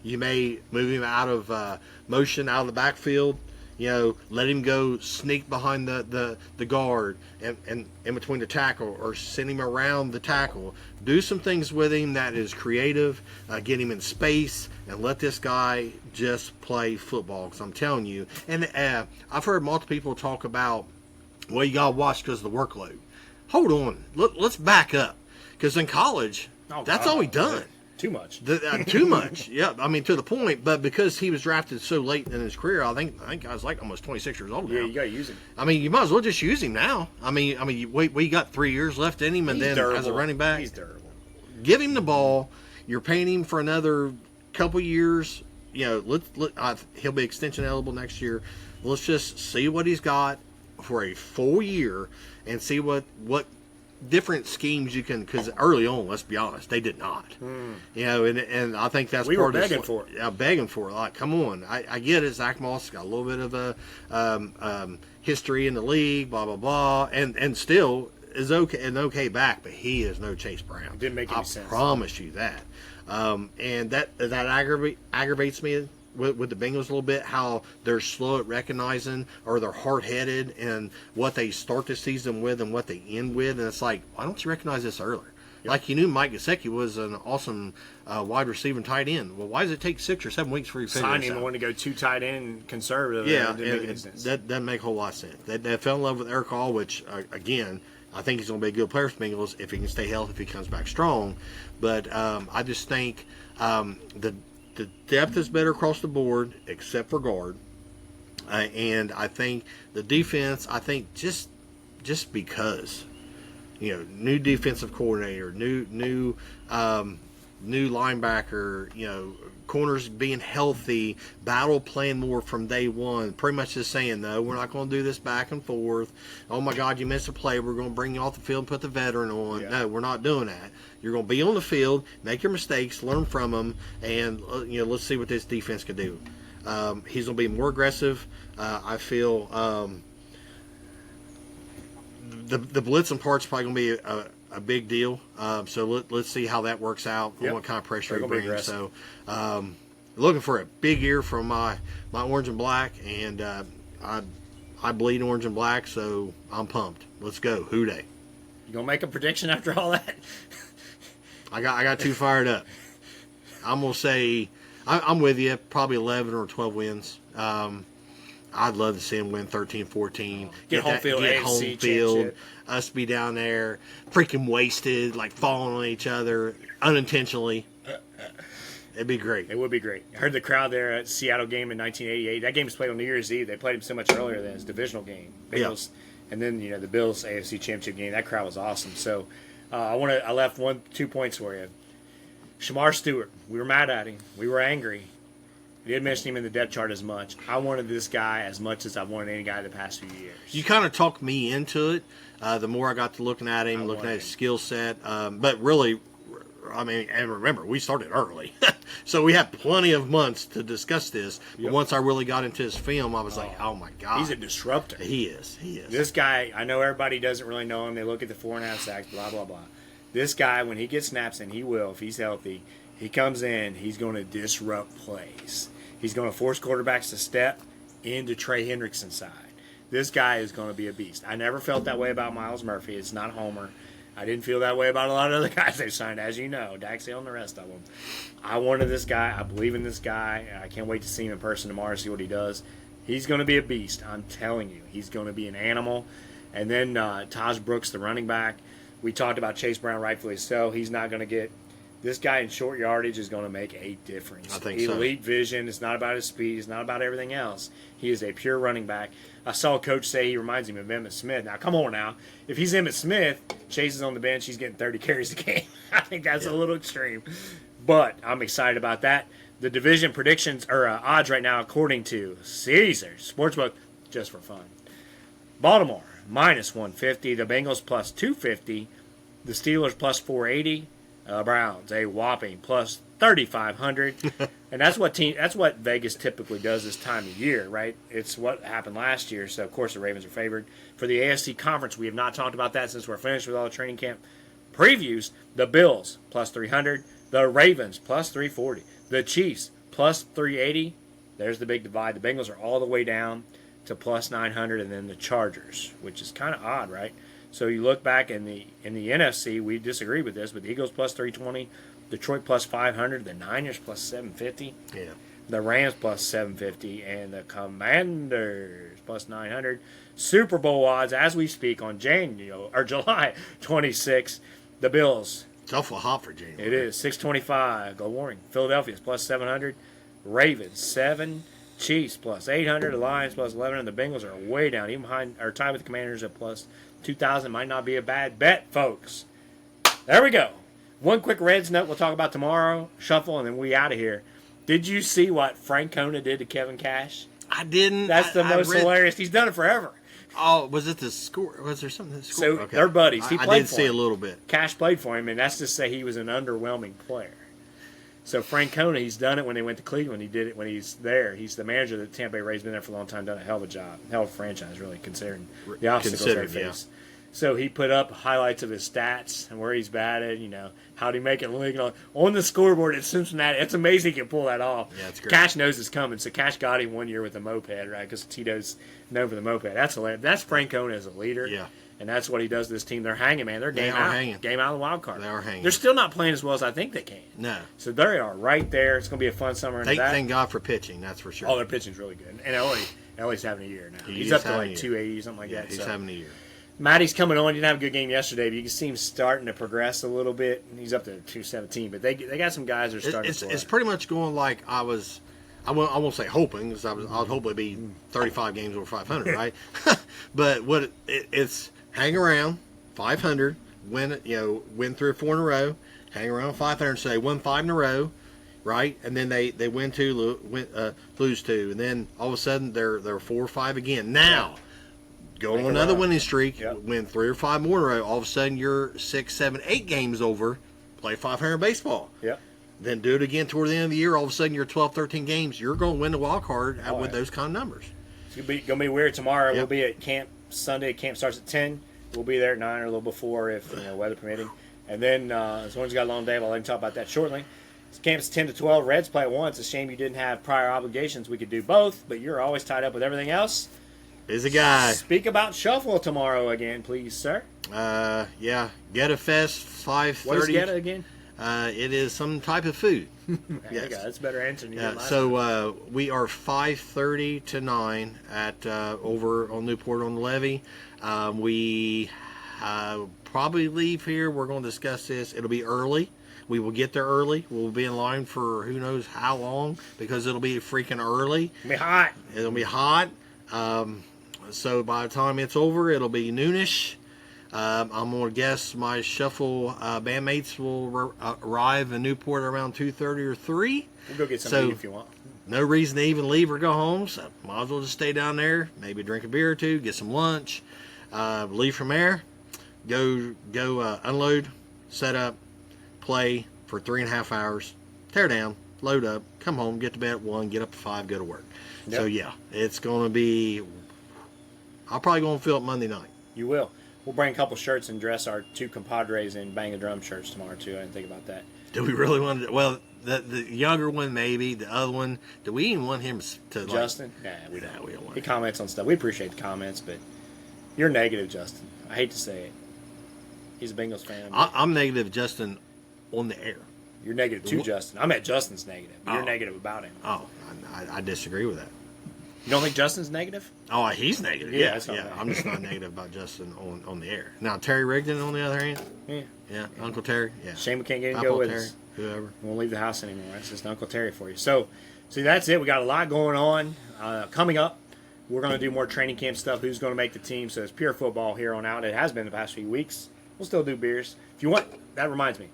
You may move him out of motion, out of the backfield. Let him go sneak behind the guard and in between the tackle, or send him around the tackle. Do some things with him that is creative. Get him in space and let this guy just play football. Because I'm telling you, and I've heard multiple people talk about, well, you got to watch because of the workload. Hold on. Let's back up. Because in college, that's all he done. Too much. Too much. Yeah, I mean, to the point. But because he was drafted so late in his career, I think I was like almost 26 years old now. Yeah, you got to use him. I mean, you might as well just use him now. I mean, we got 3 years left in him, and then durable. As a running back, He's durable. Give him the ball. You're paying him for another couple years. He'll be extension eligible next year. Let's just see what he's got for a full year and see what different schemes you can, because early on, let's be honest, they did not. And I think that's we part were of begging for it. Yeah, begging for it. Like, come on, I get it. Zach Moss got a little bit of a history in the league, blah blah blah, and still is okay back, but he is no Chase Brown. Didn't make any sense. I promise you that. And that aggravates me with the Bengals a little bit, how they're slow at recognizing, or they're hard-headed in what they start the season with and what they end with. And it's like, why don't you recognize this earlier? Yep. Like, you knew Mike Gesicki was an awesome wide receiver and tight end. Well, why does it take 6 or 7 weeks for you to figure Sign this him out? and want to go 2 tight end conservative. Yeah, didn't make any sense. That doesn't make a whole lot of sense. They fell in love with Eric Hall, which, again, I think he's going to be a good player for Bengals if he can stay healthy, if he comes back strong. But I just think the depth is better across the board, except for guard. And I think the defense, just because, new defensive coordinator, new linebacker, corners being healthy, battle playing more from day one, pretty much just saying, no, we're not going to do this back and forth. Oh my God, you missed a play, we're going to bring you off the field and put the veteran on. Yeah. No, we're not doing that. You're going to be on the field, make your mistakes, learn from them, and let's see what this defense can do. He's going to be more aggressive. I feel the blitzing part's probably going to be a big deal. So let's see how that works out. Yep. What kind of pressure he brings. So looking for a big year from my orange and black, and I bleed orange and black, so I'm pumped. Let's go. Who dey? You gonna make a prediction after all that? I got too fired up. I'm gonna say I'm with you. Probably 11 or 12 wins. I'd love to see him win 13-14. Get home field. Us be down there, freaking wasted, like falling on each other unintentionally. It'd be great. It would be great. I heard the crowd there at Seattle game in 1988. That game was played on New Year's Eve. They played him so much earlier than his divisional game. Bengals, and then the Bills AFC Championship game. That crowd was awesome. So I left 2 points for you. Shemar Stewart. We were mad at him. We were angry. We didn't mention him in the depth chart as much. I wanted this guy as much as I've wanted any guy the past few years. You kind of talked me into it. The more I got to looking at him, looking at his skill set. But really, I mean, and remember, we started early. So we had plenty of months to discuss this. Yep. But once I really got into his film, I was like, oh my God. He's a disruptor. He is. This guy, I know everybody doesn't really know him. They look at the 4.5 sacks, blah, blah, blah. This guy, when he gets snaps, and he will if he's healthy, he comes in, he's going to disrupt plays. He's going to force quarterbacks to step into Trey Hendrickson's side. This guy is going to be a beast. I never felt that way about Miles Murphy. It's not Homer. I didn't feel that way about a lot of other guys they've signed, as you know, Daxell and the rest of them. I wanted this guy. I believe in this guy. I can't wait to see him in person tomorrow, see what he does. He's going to be a beast. I'm telling you. He's going to be an animal. And then Taj Brooks, the running back. We talked about Chase Brown, rightfully so. He's not going to get – this guy in short yardage is going to make a difference. I think so. Elite vision. It's not about his speed. It's not about everything else. He is a pure running back. I saw a coach say he reminds him of Emmitt Smith. Now, come on now. If he's Emmitt Smith, Chase is on the bench, he's getting 30 carries a game. I think that's a little extreme. But I'm excited about that. The division predictions or odds right now, according to Caesar Sportsbook, just for fun. Baltimore, minus 150. The Bengals, plus 250. The Steelers, plus 480. Browns a whopping plus 3,500, and that's what Vegas typically does this time of year, right? It's what happened last year, so of course the Ravens are favored. For the AFC Conference, we have not talked about that since we're finished with all the training camp previews. The Bills plus 300, the Ravens plus 340, the Chiefs plus 380. There's the big divide. The Bengals are all the way down to plus 900, and then the Chargers, which is kind of odd, right? So you look back in the NFC, we disagree with this, but the Eagles plus 320, Detroit plus 500, the Niners plus 750, the Rams plus 750, and the Commanders plus 900. Super Bowl odds as we speak on July 26th. The Bills. It's awful hot for January. It is 625. Go Warning. Philadelphia's plus 700. Ravens 7. Chiefs plus 800. The Lions plus 11. And the Bengals are way down, even behind or tied with the Commanders at plus 2,000. Might not be a bad bet, folks. There we go. One quick Reds note we'll talk about tomorrow. Shuffle, and then we out of here. Did you see what Frank Kona did to Kevin Cash? I didn't. That's the most hilarious. He's done it forever. Oh, was it the score? Was there something that scored? So they're buddies. He played I did for see him. a little bit. Cash played for him, and that's to say he was an underwhelming player. So Frank Kona, he's done it when they went to Cleveland. He did it when he's there. He's the manager of the Tampa Bay Rays. Been there for a long time. Done a hell of a job. Hell of a franchise, really, considering the obstacles they face. Yeah. So he put up highlights of his stats and where he's batted, how he make it look on the scoreboard at Cincinnati. It's amazing he can pull that off. Yeah, it's great. Cash knows it's coming. So Cash got him 1 year with a moped, right? Because Tito's known for the moped. That's hilarious. That's Frank Kona as a leader. Yeah. And that's what he does to this team. They're hanging, man. They're game out. Game out of the wild card. They are hanging. They're still not playing as well as I think they can. No. So they are right there. It's going to be a fun summer. Thank God for pitching, that's for sure. Oh, their pitching's really good. And Ellie's having a year now. He's is up to having like a year. 280, something like that. He's having a year. Matty's coming on. Didn't have a good game yesterday, but you can see him starting to progress a little bit. He's up to 217, but they got some guys that are starting to play. It's pretty much going like I won't say hoping, because I would hope it'd be 35 games over 500, right? But it's hang around 500, win 3 or 4 in a row, hang around 500, so they won 5 in a row, right? And then they win 2, lose 2, and then all of a sudden they're 4 or 5 again. Now. Go on another winning streak, win 3 or 5 more in a row. All of a sudden, you're 6, 7, 8 games over. Play 500 baseball. Yep. Then do it again toward the end of the year. All of a sudden, you're 12, 13 games. You're going to win the wild card with those kind of numbers. It's going to be weird tomorrow. We'll be at camp Sunday. Camp starts at 10. We'll be there at 9 or a little before if weather permitting. And then as long as you got a long day, I'll let you talk about that shortly. Camp's 10 to 12. Reds play at 1. It's a shame you didn't have prior obligations. We could do both, but you're always tied up with everything else. Busy guy. Speak about Shuffle tomorrow again, please, sir. Geta Fest 5:30. What is Geta again? It is some type of food. Yes. That's a better answer than you did last time. So we are 5:30 to 9 at over on Newport on the Levee. We probably leave here. We're going to discuss this. It'll be early. We will get there early. We'll be in line for who knows how long, because it'll be freaking early. It'll be hot. It'll be hot. So by the time it's over, it'll be noonish. I'm going to guess my Shuffle bandmates will arrive in Newport around 2:30 or 3. We'll go get some meat if you want. No reason to even leave or go home, so might as well just stay down there, maybe drink a beer or two, get some lunch, leave from there, go unload, set up, play for 3.5 hours, tear down, load up, come home, get to bed at 1, get up at 5, go to work. Yep. So yeah, it's going to be. I'll probably go and fill it Monday night. You will. We'll bring a couple shirts and dress our 2 compadres in Bang the Drum shirts tomorrow too. I didn't think about that. Do we really want to? Well, the younger one maybe. The other one. Do we even want him to? Justin? Nah, we don't want. He him. comments on stuff. We appreciate the comments, but you're negative, Justin. I hate to say it. He's a Bengals fan. I'm negative, Justin, on the air. You're negative to Justin. I'm at Justin's negative. You're negative about him. Oh, I disagree with that. You don't think Justin's negative? Oh, he's negative. Yeah, I'm just not negative about Justin on the air. Now, Terry Rigdon, on the other hand. Yeah, Uncle Terry. Yeah. Shame we can't get him to go with Terry, us. Whoever. We won't leave the house anymore. That's just Uncle Terry for you. So, see, that's it. We got a lot going on. Coming up, we're going to do more training camp stuff. Who's going to make the team? So it's pure football here on out. It has been the past few weeks. We'll still do beers. If you want, that reminds me.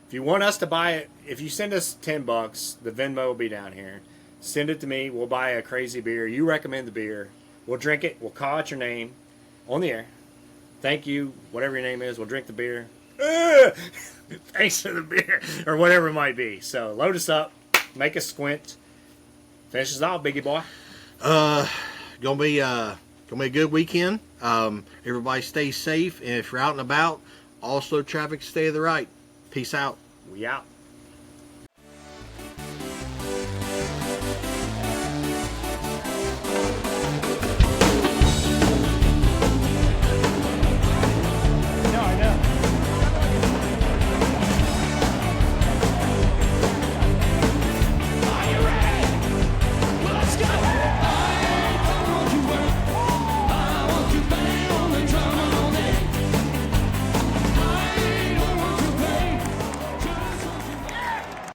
If you want us to buy it, if you send us $10, the Venmo will be down here. Send it to me. We'll buy a crazy beer. You recommend the beer. We'll drink it. We'll call out your name on the air. Thank you, whatever your name is. We'll drink the beer. Thanks for the beer, or whatever it might be. So load us up, make us squint. Finish us off, biggie boy. Gonna be a good weekend. Everybody stay safe, and if you're out and about, also traffic, stay to the right. Peace out. We out.